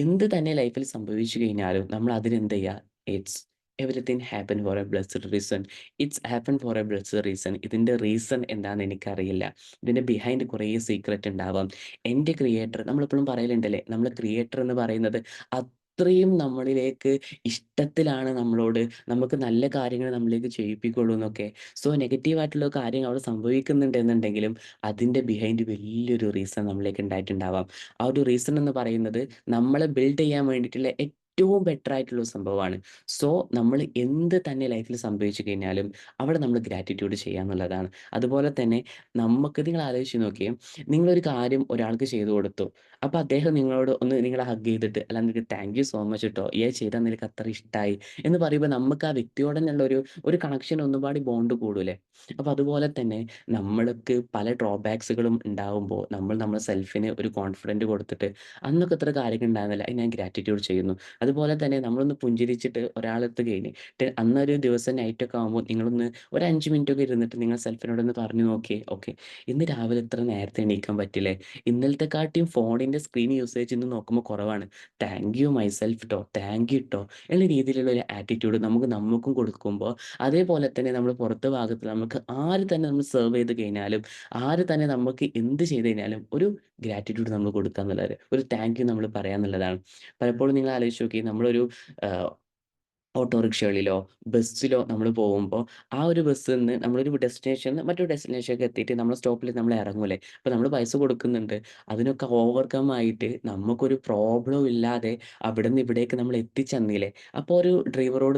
എന്ത് തന്നെ ലൈഫിൽ സംഭവിച്ചു കഴിഞ്ഞാലും നമ്മൾ അതിനെന്ത് ചെയ്യുക? It's everything happen four A blessed reason. It's happen four A blessed reason. ഇതിന്റെ റീസൺ എന്താണെന്ന് എനിക്കറിയില്ല. ഇതിന്റെ ബിഹൈൻഡ് കുറേ സീക്രട്ട് ഉണ്ടാവാം. എൻ്റെ ക്രിയേറ്റർ നമ്മളെപ്പോഴും പറയലുണ്ടല്ലേ, നമ്മൾ ക്രിയേറ്റർ എന്ന് പറയുന്നത് അത്രയും നമ്മളിലേക്ക് ഇഷ്ടത്തിലാണ് നമ്മളോട്, നമുക്ക് നല്ല കാര്യങ്ങൾ നമ്മളിലേക്ക് ചെയ്യിപ്പിക്കുള്ളൂ എന്നൊക്കെ. സോ നെഗറ്റീവ് ആയിട്ടുള്ള കാര്യങ്ങൾ അവിടെ സംഭവിക്കുന്നുണ്ട് എന്നുണ്ടെങ്കിലും അതിന്റെ ബിഹൈൻഡ് വലിയൊരു റീസൺ നമ്മളിലേക്ക് ഉണ്ടായിട്ടുണ്ടാവാം. ആ ഒരു റീസൺ എന്ന് പറയുന്നത് നമ്മളെ ബിൽഡ് ചെയ്യാൻ വേണ്ടിയിട്ടുള്ള ഏറ്റവും ബെറ്റർ ആയിട്ടുള്ള ഒരു സംഭവമാണ്. സോ, നമ്മൾ എന്ത് തന്നെ ലൈഫിൽ സംഭവിച്ചു കഴിഞ്ഞാലും അവിടെ നമ്മൾ ഗ്രാറ്റിറ്റ്യൂഡ് ചെയ്യുക എന്നുള്ളതാണ്. അതുപോലെ തന്നെ നമുക്ക് നിങ്ങൾ ആലോചിച്ച് നോക്കിയേ, നിങ്ങളൊരു കാര്യം ഒരാൾക്ക് ചെയ്തു കൊടുത്തു. അപ്പൊ അദ്ദേഹം നിങ്ങളോട് ഒന്ന് നിങ്ങളെ ഹഗ് ചെയ്തിട്ട്, "അല്ല നിനക്ക് താങ്ക് യു സോ മച്ച് ട്ടോ. ഇയ്യ് ചെയ്തത് നിനക്ക് അത്ര ഇഷ്ടായി" എന്ന് പറയുമ്പോൾ നമുക്ക് ആ വ്യക്തിയോട് തന്നെയുള്ള ഒരു കണക്ഷൻ ഒന്നുപാടി ബോണ്ട് കൂടൂലേ? അപ്പൊ അതുപോലെ തന്നെ നമ്മൾക്ക് പല ഡ്രോബാക്സുകളും ഉണ്ടാവുമ്പോൾ നമ്മൾ നമ്മുടെ സെൽഫിന് ഒരു കോൺഫിഡന്റ് കൊടുത്തിട്ട്, "അന്നൊക്കെ ഇത്ര കാര്യങ്ങൾ ഉണ്ടായിരുന്നില്ല. ഞാൻ ഗ്രാറ്റിറ്റ്യൂഡ് ചെയ്യുന്നു." അതുപോലെ തന്നെ നമ്മളൊന്ന് പുഞ്ചിരിച്ചിട്ട് ഒരാളെടുത്ത് കഴിഞ്ഞിട്ട് അന്നൊരു ദിവസം നൈറ്റൊക്കെ ആകുമ്പോൾ നിങ്ങളൊന്ന് ഒരു 5 മിനിറ്റൊക്കെ ഇരുന്നിട്ട് നിങ്ങൾ സെൽഫിനോടൊന്ന് പറഞ്ഞു നോക്കിയേ, "ഓക്കെ, ഇന്ന് രാവിലെ ഇത്ര നേരത്തെ എണീക്കാൻ പറ്റില്ലേ? ഇന്നലത്തെക്കാട്ടിയും ഫോണിന്റെ സ്ക്രീൻ യൂസേജ് ഇന്ന് നോക്കുമ്പോൾ കുറവാണ്. താങ്ക് യു മൈസെൽഫ് ട്ടോ. താങ്ക് യു ട്ടോ." എന്ന രീതിയിലുള്ള ഒരു ആറ്റിറ്റ്യൂഡ് നമുക്കും കൊടുക്കുമ്പോൾ, അതേപോലെ തന്നെ നമ്മൾ പുറത്തെ ഭാഗത്ത് നമുക്ക് ആര് തന്നെ നമ്മൾ സെർവ് ചെയ്ത് കഴിഞ്ഞാലും, ആര് തന്നെ നമുക്ക് എന്ത് ചെയ്ത് കഴിഞ്ഞാലും ഒരു ഗ്രാറ്റിറ്റ്യൂഡ് നമ്മൾ കൊടുക്കുക എന്നുള്ളത്, ഒരു താങ്ക് യു നമ്മൾ പറയാ എന്നുള്ളതാണ്. പലപ്പോഴും നിങ്ങൾ ആലോചിച്ച് നോക്കിയേ, നമ്മളൊരു ആഹ് ഓട്ടോറിക്ഷകളിലോ, ബസ്സിലോ നമ്മള് പോകുമ്പോ, ആ ഒരു ബസ്സ്ന്ന് നമ്മളൊരു ഡെസ്റ്റിനേഷൻന്ന് മറ്റൊരു ഡെസ്റ്റിനേഷനിലേക്ക് എത്തിയിട്ട് നമ്മളെ സ്റ്റോപ്പിൽ നമ്മൾ ഇറങ്ങൂലേ. അപ്പൊ നമ്മള് പൈസ കൊടുക്കുന്നുണ്ട്. അതിനൊക്കെ ഓവർകം ആയിട്ട് നമുക്കൊരു പ്രോബ്ലം ഇല്ലാതെ അവിടുന്ന് ഇവിടേക്ക് നമ്മൾ എത്തിച്ചന്നീലേ. അപ്പൊ ഒരു ഡ്രൈവറോട്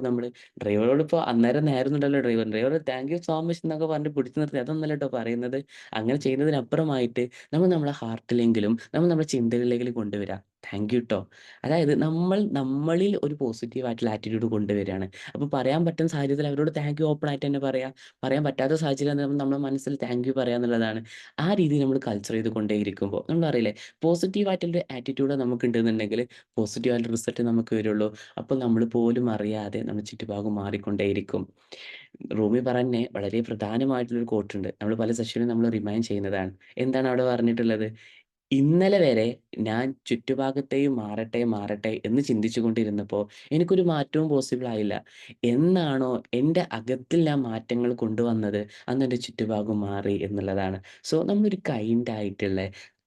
ഇപ്പൊ അന്നേരം നേരുന്നുണ്ടല്ലോ driver. Driver thank you so much എന്നൊക്കെ പറഞ്ഞിട്ട് പിടിച്ചു നിർത്തി അതൊന്നല്ല ട്ടോ പറയുന്നത്. അങ്ങനെ ചെയ്യുന്നതിനപ്പുറമായിട്ട് നമ്മൾ നമ്മളെ ഹാർട്ടിലെങ്കിലും, നമ്മൾ നമ്മുടെ ചിന്തകളിലെങ്കിലും കൊണ്ടുവരാ. താങ്ക് യു ട്ടോ. അതായത് നമ്മളിൽ ഒരു പോസിറ്റീവ് ആയിട്ടുള്ള ആറ്റിറ്റ്യൂഡ് കൊണ്ടുവരാണ്. അപ്പൊ പറയാൻ പറ്റുന്ന സാഹചര്യത്തിൽ അവരോട് താങ്ക് യു ഓപ്പൺ ആയിട്ട് തന്നെ പറയാ. പറയാൻ പറ്റാത്ത സാഹചര്യം നമ്മുടെ മനസ്സിൽ താങ്ക് യു പറയാന്നുള്ളതാണ്. ആ രീതിയിൽ നമ്മൾ കൾച്ചർ ചെയ്ത് കൊണ്ടേയിരിക്കുമ്പോൾ നമ്മൾ പറയില്ലേ, പോസിറ്റീവ് ആയിട്ടുള്ളൊരു ആറ്റിറ്റ്യൂഡ് നമുക്കുണ്ടെന്നുണ്ടെങ്കിൽ പോസിറ്റീവ് ആയിട്ടുള്ള റിസൾട്ട് നമുക്ക് വരുള്ളൂ. അപ്പോൾ നമ്മൾ പോലും അറിയാതെ നമ്മുടെ ചുറ്റുപാടും മാറിക്കൊണ്ടേയിരിക്കും. റൂമി പറഞ്ഞ വളരെ പ്രധാനമായിട്ടുള്ളൊരു കോട്ടുണ്ട്. നമ്മൾ പല സെഷനും നമ്മൾ റിമൈൻഡ് ചെയ്യുന്നതാണ്. എന്താണ് അവിടെ പറഞ്ഞിട്ടുള്ളത്? ഇന്നലെ വരെ ഞാൻ ചുറ്റുഭാഗത്തെയും മാറട്ടെ, മാറട്ടെ എന്ന് ചിന്തിച്ചുകൊണ്ടിരുന്നപ്പോ എനിക്കൊരു മാറ്റവും പോസിബിൾ ആയില്ല. എന്നാണോ എന്റെ അകത്തിൽ ഞാൻ മാറ്റങ്ങൾ കൊണ്ടുവന്നത്, അന്ന് എന്റെ ചുറ്റുഭാഗം മാറി എന്നുള്ളതാണ്. സോ, നമ്മളൊരു കൈൻഡ് ആയിട്ടുള്ള,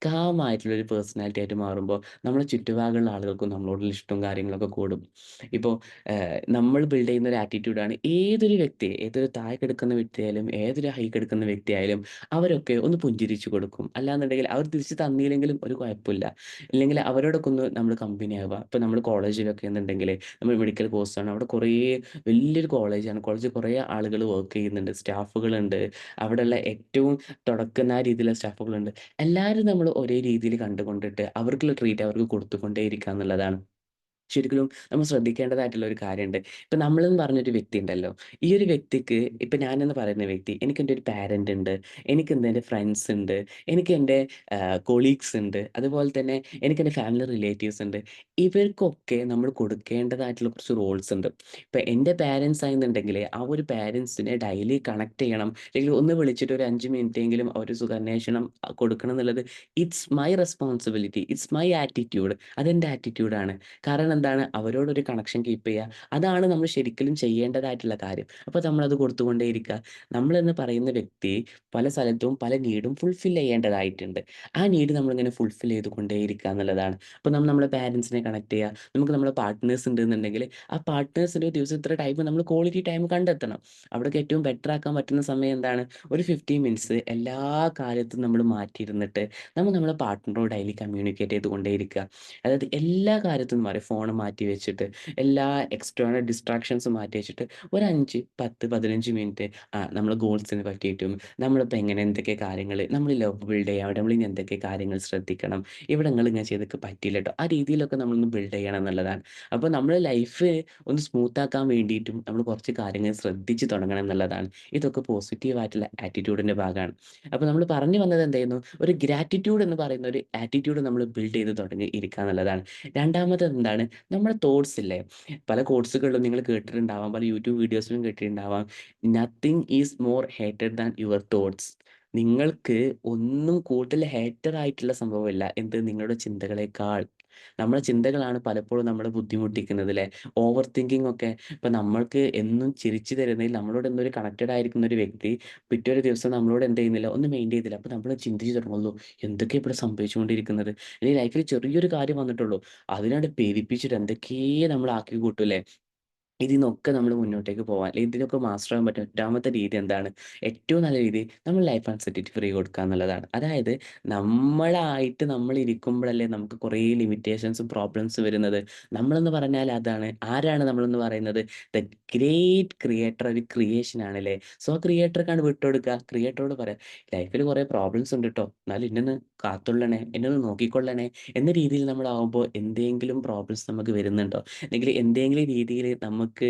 കാം ആയിട്ടുള്ള ഒരു പേഴ്സണാലിറ്റി ആയിട്ട് മാറുമ്പോൾ നമ്മളെ ചുറ്റുഭാഗമുള്ള ആളുകൾക്കും നമ്മളോടുള്ള ഇഷ്ടവും കാര്യങ്ങളൊക്കെ കൂടും. ഇപ്പോ നമ്മൾ ബിൽഡ് ചെയ്യുന്ന ഒരു ആറ്റിറ്റ്യൂഡാണ് ഏതൊരു താഴെ കിടക്കുന്ന വ്യക്തിയായാലും, ഏതൊരു ഹൈ കിടക്കുന്ന വ്യക്തിയായാലും അവരൊക്കെ ഒന്ന് പുഞ്ചിരിച്ചു കൊടുക്കും. അല്ലാന്നുണ്ടെങ്കിൽ അവർ തിരിച്ച് തന്നില്ലെങ്കിലും ഒരു കുഴപ്പമില്ല. ഇല്ലെങ്കിൽ അവരോടൊക്കെ ഒന്ന് നമ്മൾ കമ്പനി ആവുക. ഇപ്പൊ നമ്മൾ കോളേജിലൊക്കെ എന്നുണ്ടെങ്കിൽ നമ്മൾ മെഡിക്കൽ കോഴ്സാണ്. അവിടെ കുറേ വലിയൊരു കോളേജാണ്. കോളേജിൽ കുറേ ആളുകൾ വർക്ക് ചെയ്യുന്നുണ്ട്. സ്റ്റാഫുകളുണ്ട്. അവിടെയുള്ള ഏറ്റവും തുടക്കുന്ന രീതിയിലുള്ള സ്റ്റാഫുകളുണ്ട്. എല്ലാവരും നമ്മൾ ഒരേ രീതിയിൽ കണ്ടുകൊണ്ടിട്ട് അവർക്കുള്ള ട്രീറ്റ് അവർക്ക് കൊടുത്തുകൊണ്ടേ ഇരിക്കുക എന്നുള്ളതാണ്. ശരിക്കും നമ്മൾ ശ്രദ്ധിക്കേണ്ടതായിട്ടുള്ള ഒരു കാര്യമുണ്ട്. ഇപ്പൊ നമ്മളെന്ന് പറഞ്ഞൊരു വ്യക്തി ഉണ്ടല്ലോ. ഈ ഒരു വ്യക്തിക്ക് ഇപ്പൊ ഞാനെന്ന് പറയുന്ന വ്യക്തി, എനിക്ക് എൻ്റെ ഒരു പാരന്റ് ഉണ്ട്. എൻ്റെ ഫ്രണ്ട്സ് ഉണ്ട്. എനിക്ക് എൻ്റെ കൊളീഗ്സ് ഉണ്ട്. അതുപോലെ തന്നെ എനിക്ക് എൻ്റെ ഫാമിലി റിലേറ്റീവ്സ് ഉണ്ട്. ഇവർക്കൊക്കെ നമ്മൾ കൊടുക്കേണ്ടതായിട്ടുള്ള കുറച്ച് റോൾസ് ഉണ്ട്. ഇപ്പൊ എൻ്റെ പാരന്റ്സ് ആണെന്നുണ്ടെങ്കിൽ ആ ഒരു പാരന്റ്സിനെ ഡെയിലി കണക്ട് ചെയ്യണം. അല്ലെങ്കിൽ ഒന്ന് വിളിച്ചിട്ട് ഒരു 5 മിനിറ്റെങ്കിലും ഒരു സുഖാന്വേഷണം കൊടുക്കണം എന്നുള്ളത് it's my responsibility. It's my attitude. അതെന്റെ ആറ്റിറ്റ്യൂഡാണ്. കാരണം എന്താണ്? അവരോടൊരു കണക്ഷൻ കീപ്പ് ചെയ്യുക. അതാണ് നമ്മൾ ശരിക്കലും ചെയ്യേണ്ടതായിട്ടുള്ള കാര്യം. അപ്പോൾ നമ്മളത് കൊടുത്തുകൊണ്ടേയിരിക്കുക. നമ്മളെന്ന് പറയുന്ന വ്യക്തി പല സ്ഥലത്തും പല നീഡും ഫുൾഫിൽ ചെയ്യേണ്ടതായിട്ടുണ്ട്. ആ നീഡ് നമ്മളിങ്ങനെ ഫുൾഫിൽ ചെയ്തുകൊണ്ടേയിരിക്കുക എന്നുള്ളതാണ്. അപ്പോൾ നമ്മൾ നമ്മുടെ പാരൻസിനെ കണക്ട് ചെയ്യുക. നമുക്ക് നമ്മുടെ പാർട്ട്നേഴ്സ് ഉണ്ടെന്നുണ്ടെങ്കിൽ ആ പാർട്ട്നേഴ്സിൻ്റെ ദിവസം ഇത്ര ടൈം നമ്മൾ ക്വാളിറ്റി ടൈം കണ്ടെത്തണം. അവിടേക്ക് ഏറ്റവും ബെറ്റർ ആക്കാൻ പറ്റുന്ന സമയം എന്താണ്? ഒരു 15 മിനിറ്റ്സ് എല്ലാ കാര്യത്തും നമ്മൾ മാറ്റിയിരുന്നിട്ട് നമ്മൾ നമ്മുടെ പാർട്ട്ണറോട് ഡെയിലി കമ്മ്യൂണിക്കേറ്റ് ചെയ്തുകൊണ്ടേയിരിക്കുക. അതായത് എല്ലാ കാര്യത്തും മാറി ഫോൺ മാറ്റി വെച്ചിട്ട്, എല്ലാ എക്സ്റ്റേണൽ ഡിസ്ട്രാക്ഷൻസും മാറ്റി വെച്ചിട്ട് ഒരു 5, 10, 15 മിനിറ്റ് നമ്മളെ ഗോൾസിനെ പറ്റിയിട്ടും, നമ്മളിപ്പോൾ എങ്ങനെ എന്തൊക്കെ കാര്യങ്ങൾ നമ്മൾ ലവ് ബിൽഡ് ചെയ്യാൻ വേണ്ടി നമ്മളിനി എന്തൊക്കെ കാര്യങ്ങൾ ശ്രദ്ധിക്കണം, ഇവിടെ ഇങ്ങനെ ചെയ്തൊക്കെ പറ്റിയില്ല ട്ടോ. ആ രീതിയിലൊക്കെ നമ്മളൊന്ന് ബിൽഡ് ചെയ്യണം എന്നുള്ളതാണ്. അപ്പോൾ നമ്മുടെ ലൈഫ് ഒന്ന് സ്മൂത്ത് ആക്കാൻ വേണ്ടിയിട്ടും നമ്മൾ കുറച്ച് കാര്യങ്ങൾ ശ്രദ്ധിച്ച് തുടങ്ങണം എന്നുള്ളതാണ്. ഇതൊക്കെ പോസിറ്റീവ് ആയിട്ടുള്ള ആറ്റിറ്റ്യൂഡിന്റെ ഭാഗമാണ്. അപ്പോൾ നമ്മൾ പറഞ്ഞു വന്നത് എന്തായിരുന്നു? ഒരു ഗ്രാറ്റിറ്റ്യൂഡ് എന്ന് പറയുന്ന ഒരു ആറ്റിറ്റ്യൂഡ് നമ്മൾ ബിൽഡ് ചെയ്ത് തുടങ്ങി ഇരിക്കുക എന്നുള്ളതാണ്. രണ്ടാമത്തത് എന്താണ്? നമ്മുടെ തോട്ട്സ് ഇല്ലേ? പല കോട്സുകളിലും നിങ്ങൾ കേട്ടിട്ടുണ്ടാവാം. പല യൂട്യൂബ് വീഡിയോസിലും കേട്ടിട്ടുണ്ടാവാം. Nothing is more hated than your thoughts. നിങ്ങൾക്ക് ഒന്നും കൂടുതൽ ഹേറ്റർ ആയിട്ടുള്ള സംഭവമില്ല. എന്ത്? നിങ്ങളുടെ ചിന്തകളേക്കാൾ. നമ്മുടെ ചിന്തകളാണ് പലപ്പോഴും നമ്മളെ ബുദ്ധിമുട്ടിക്കുന്നത് ല്ലേ? ഓവർ തിങ്കിങ് ഒക്കെ. ഇപ്പൊ നമ്മൾക്ക് എന്നും ചിരിച്ചു തരുന്നതിൽ നമ്മളോട് എന്നും ഒരു കണക്റ്റഡ് ആയിരിക്കുന്ന ഒരു വ്യക്തി പിറ്റേ ഒരു ദിവസം നമ്മളോട് എന്ത് ചെയ്യുന്നില്ല, ഒന്നും മെയിൻറ്റെയിൻ ചെയ്യുന്നില്ല. അപ്പൊ നമ്മൾ ചിന്തിച്ച് തുടങ്ങുള്ളൂ, എന്തൊക്കെയാ ഇവിടെ സംഭവിച്ചുകൊണ്ടിരിക്കുന്നത്? അല്ലെങ്കിൽ ലൈഫിൽ ചെറിയൊരു കാര്യം വന്നിട്ടുള്ളൂ. അതിനാണ്ട് പെരുപ്പിച്ചിട്ട് എന്തൊക്കെയോ നമ്മൾ ആക്കി കൂട്ടൂല്ലേ? ഇതിന്നൊക്കെ നമ്മൾ മുന്നോട്ടേക്ക് പോവാൻ അല്ലെങ്കിൽ ഇതിനൊക്കെ മാസ്റ്റർ ആവാൻ പറ്റുന്ന എട്ടാമത്തെ രീതി എന്താണ്? ഏറ്റവും നല്ല രീതി നമ്മൾ ലൈഫ് അൺസർടെനിറ്റി ഫ്രീ കൊടുക്കുക എന്നുള്ളതാണ്. അതായത് നമ്മളായിട്ട് നമ്മൾ ഇരിക്കുമ്പോഴല്ലേ നമുക്ക് കുറേ ലിമിറ്റേഷൻസും പ്രോബ്ലംസും വരുന്നത്. നമ്മളെന്ന് പറഞ്ഞാൽ അതാണ്. ആരാണ് നമ്മളെന്ന് പറയുന്നത്? ദ ഗ്രേറ്റ് ക്രിയേറ്റർ ഒരു ക്രിയേഷൻ ആണല്ലേ. സോ ആ ക്രിയേറ്റർക്കാണ് വിട്ടുകൊടുക്കുക. ക്രിയേറ്ററോട് പറയാം, ലൈഫിൽ കുറേ പ്രോബ്ലംസ് ഉണ്ട് ട്ടോ. എന്നാലും എന്നെ കാത്തുകൊള്ളണേ, എന്നെ ഒന്ന് നോക്കിക്കൊള്ളണേ എന്ന രീതിയിൽ നമ്മളാവുമ്പോൾ എന്തെങ്കിലും പ്രോബ്ലംസ് നമുക്ക് വരുന്നുണ്ടോ? അല്ലെങ്കിൽ എന്തെങ്കിലും രീതിയിൽ നമുക്ക്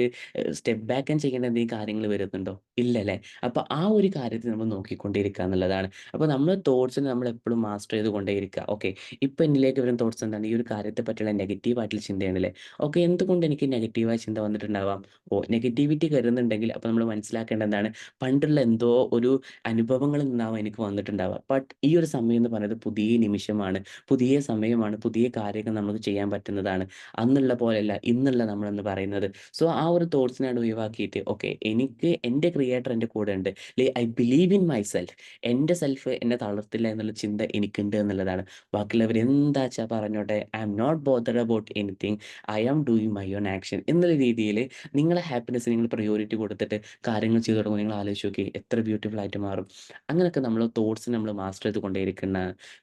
സ്റ്റെപ്പ് ബാക്ക് ചെയ്യേണ്ട എന്തെങ്കിലും കാര്യങ്ങൾ വരുന്നുണ്ടോ? ഇല്ലല്ലേ. അപ്പൊ ആ ഒരു കാര്യത്തിൽ നമ്മൾ നോക്കിക്കൊണ്ടേയിരിക്കുക എന്നുള്ളതാണ്. അപ്പൊ നമ്മുടെ തോട്ട്സിനെ നമ്മൾ എപ്പോഴും മാസ്റ്റർ ചെയ്ത് കൊണ്ടേയിരിക്കുക. ഓക്കെ, ഇപ്പൊ എന്നിലേക്ക് വരുന്ന തോട്ട്സ് എന്താണ്? ഈ ഒരു കാര്യത്തെ പറ്റിയുള്ള നെഗറ്റീവ് ആയിട്ടുള്ള ചിന്തയാണല്ലേ. ഓക്കെ, എന്തുകൊണ്ട് എനിക്ക് നെഗറ്റീവായ ചിന്ത വന്നിട്ടുണ്ടാവാം? ഓ, നെഗറ്റിവിറ്റി വരുന്നുണ്ടെങ്കിൽ അപ്പൊ നമ്മൾ മനസ്സിലാക്കേണ്ടത് എന്താണ്? പണ്ടുള്ള എന്തോ ഒരു അനുഭവങ്ങളിൽ നിന്നാവാം എനിക്ക് വന്നിട്ടുണ്ടാവുക. ബട്ട് ഈ ഒരു സമയം എന്ന് പറയുന്നത് പുതിയ നിമിഷമാണ്, പുതിയ സമയമാണ്, പുതിയ കാര്യങ്ങൾ നമുക്ക് ചെയ്യാൻ പറ്റുന്നതാണ്. അന്നുള്ള പോലെയല്ല ഇന്നുള്ള നമ്മളെന്ന് പറയുന്നത്. സോ ആ ഒരു തോട്ട്സിനെയാണ് ഒഴിവാക്കിയിട്ട് ഓക്കെ, എനിക്ക് എൻ്റെ ക്രിയേറ്റർ എൻ്റെ കൂടെ ഉണ്ട്. I believe in myself. എൻ്റെ സെൽഫ് എന്നെ തളർത്തില്ല എന്നുള്ള ചിന്ത എനിക്കുണ്ട് എന്നുള്ളതാണ്. ബാക്കിയുള്ളവർ എന്താച്ചാ പറഞ്ഞോട്ടെ, I am not bothered about anything, I am doing my own action എന്നുള്ള രീതിയിൽ നിങ്ങളെ ഹാപ്പിനെസ് നിങ്ങൾ പ്രയോറിറ്റി കൊടുത്തിട്ട് കാര്യങ്ങൾ ചെയ്തു തുടങ്ങുമ്പോൾ നിങ്ങൾ ആലോചിച്ച് നോക്കി എത്ര ബ്യൂട്ടിഫുൾ ആയിട്ട് മാറും. അങ്ങനെയൊക്കെ നമ്മൾ തോട്ട്സ് നമ്മൾ മാസ്റ്റർ ചെയ്ത് കൊണ്ടേയിരിക്കുന്ന.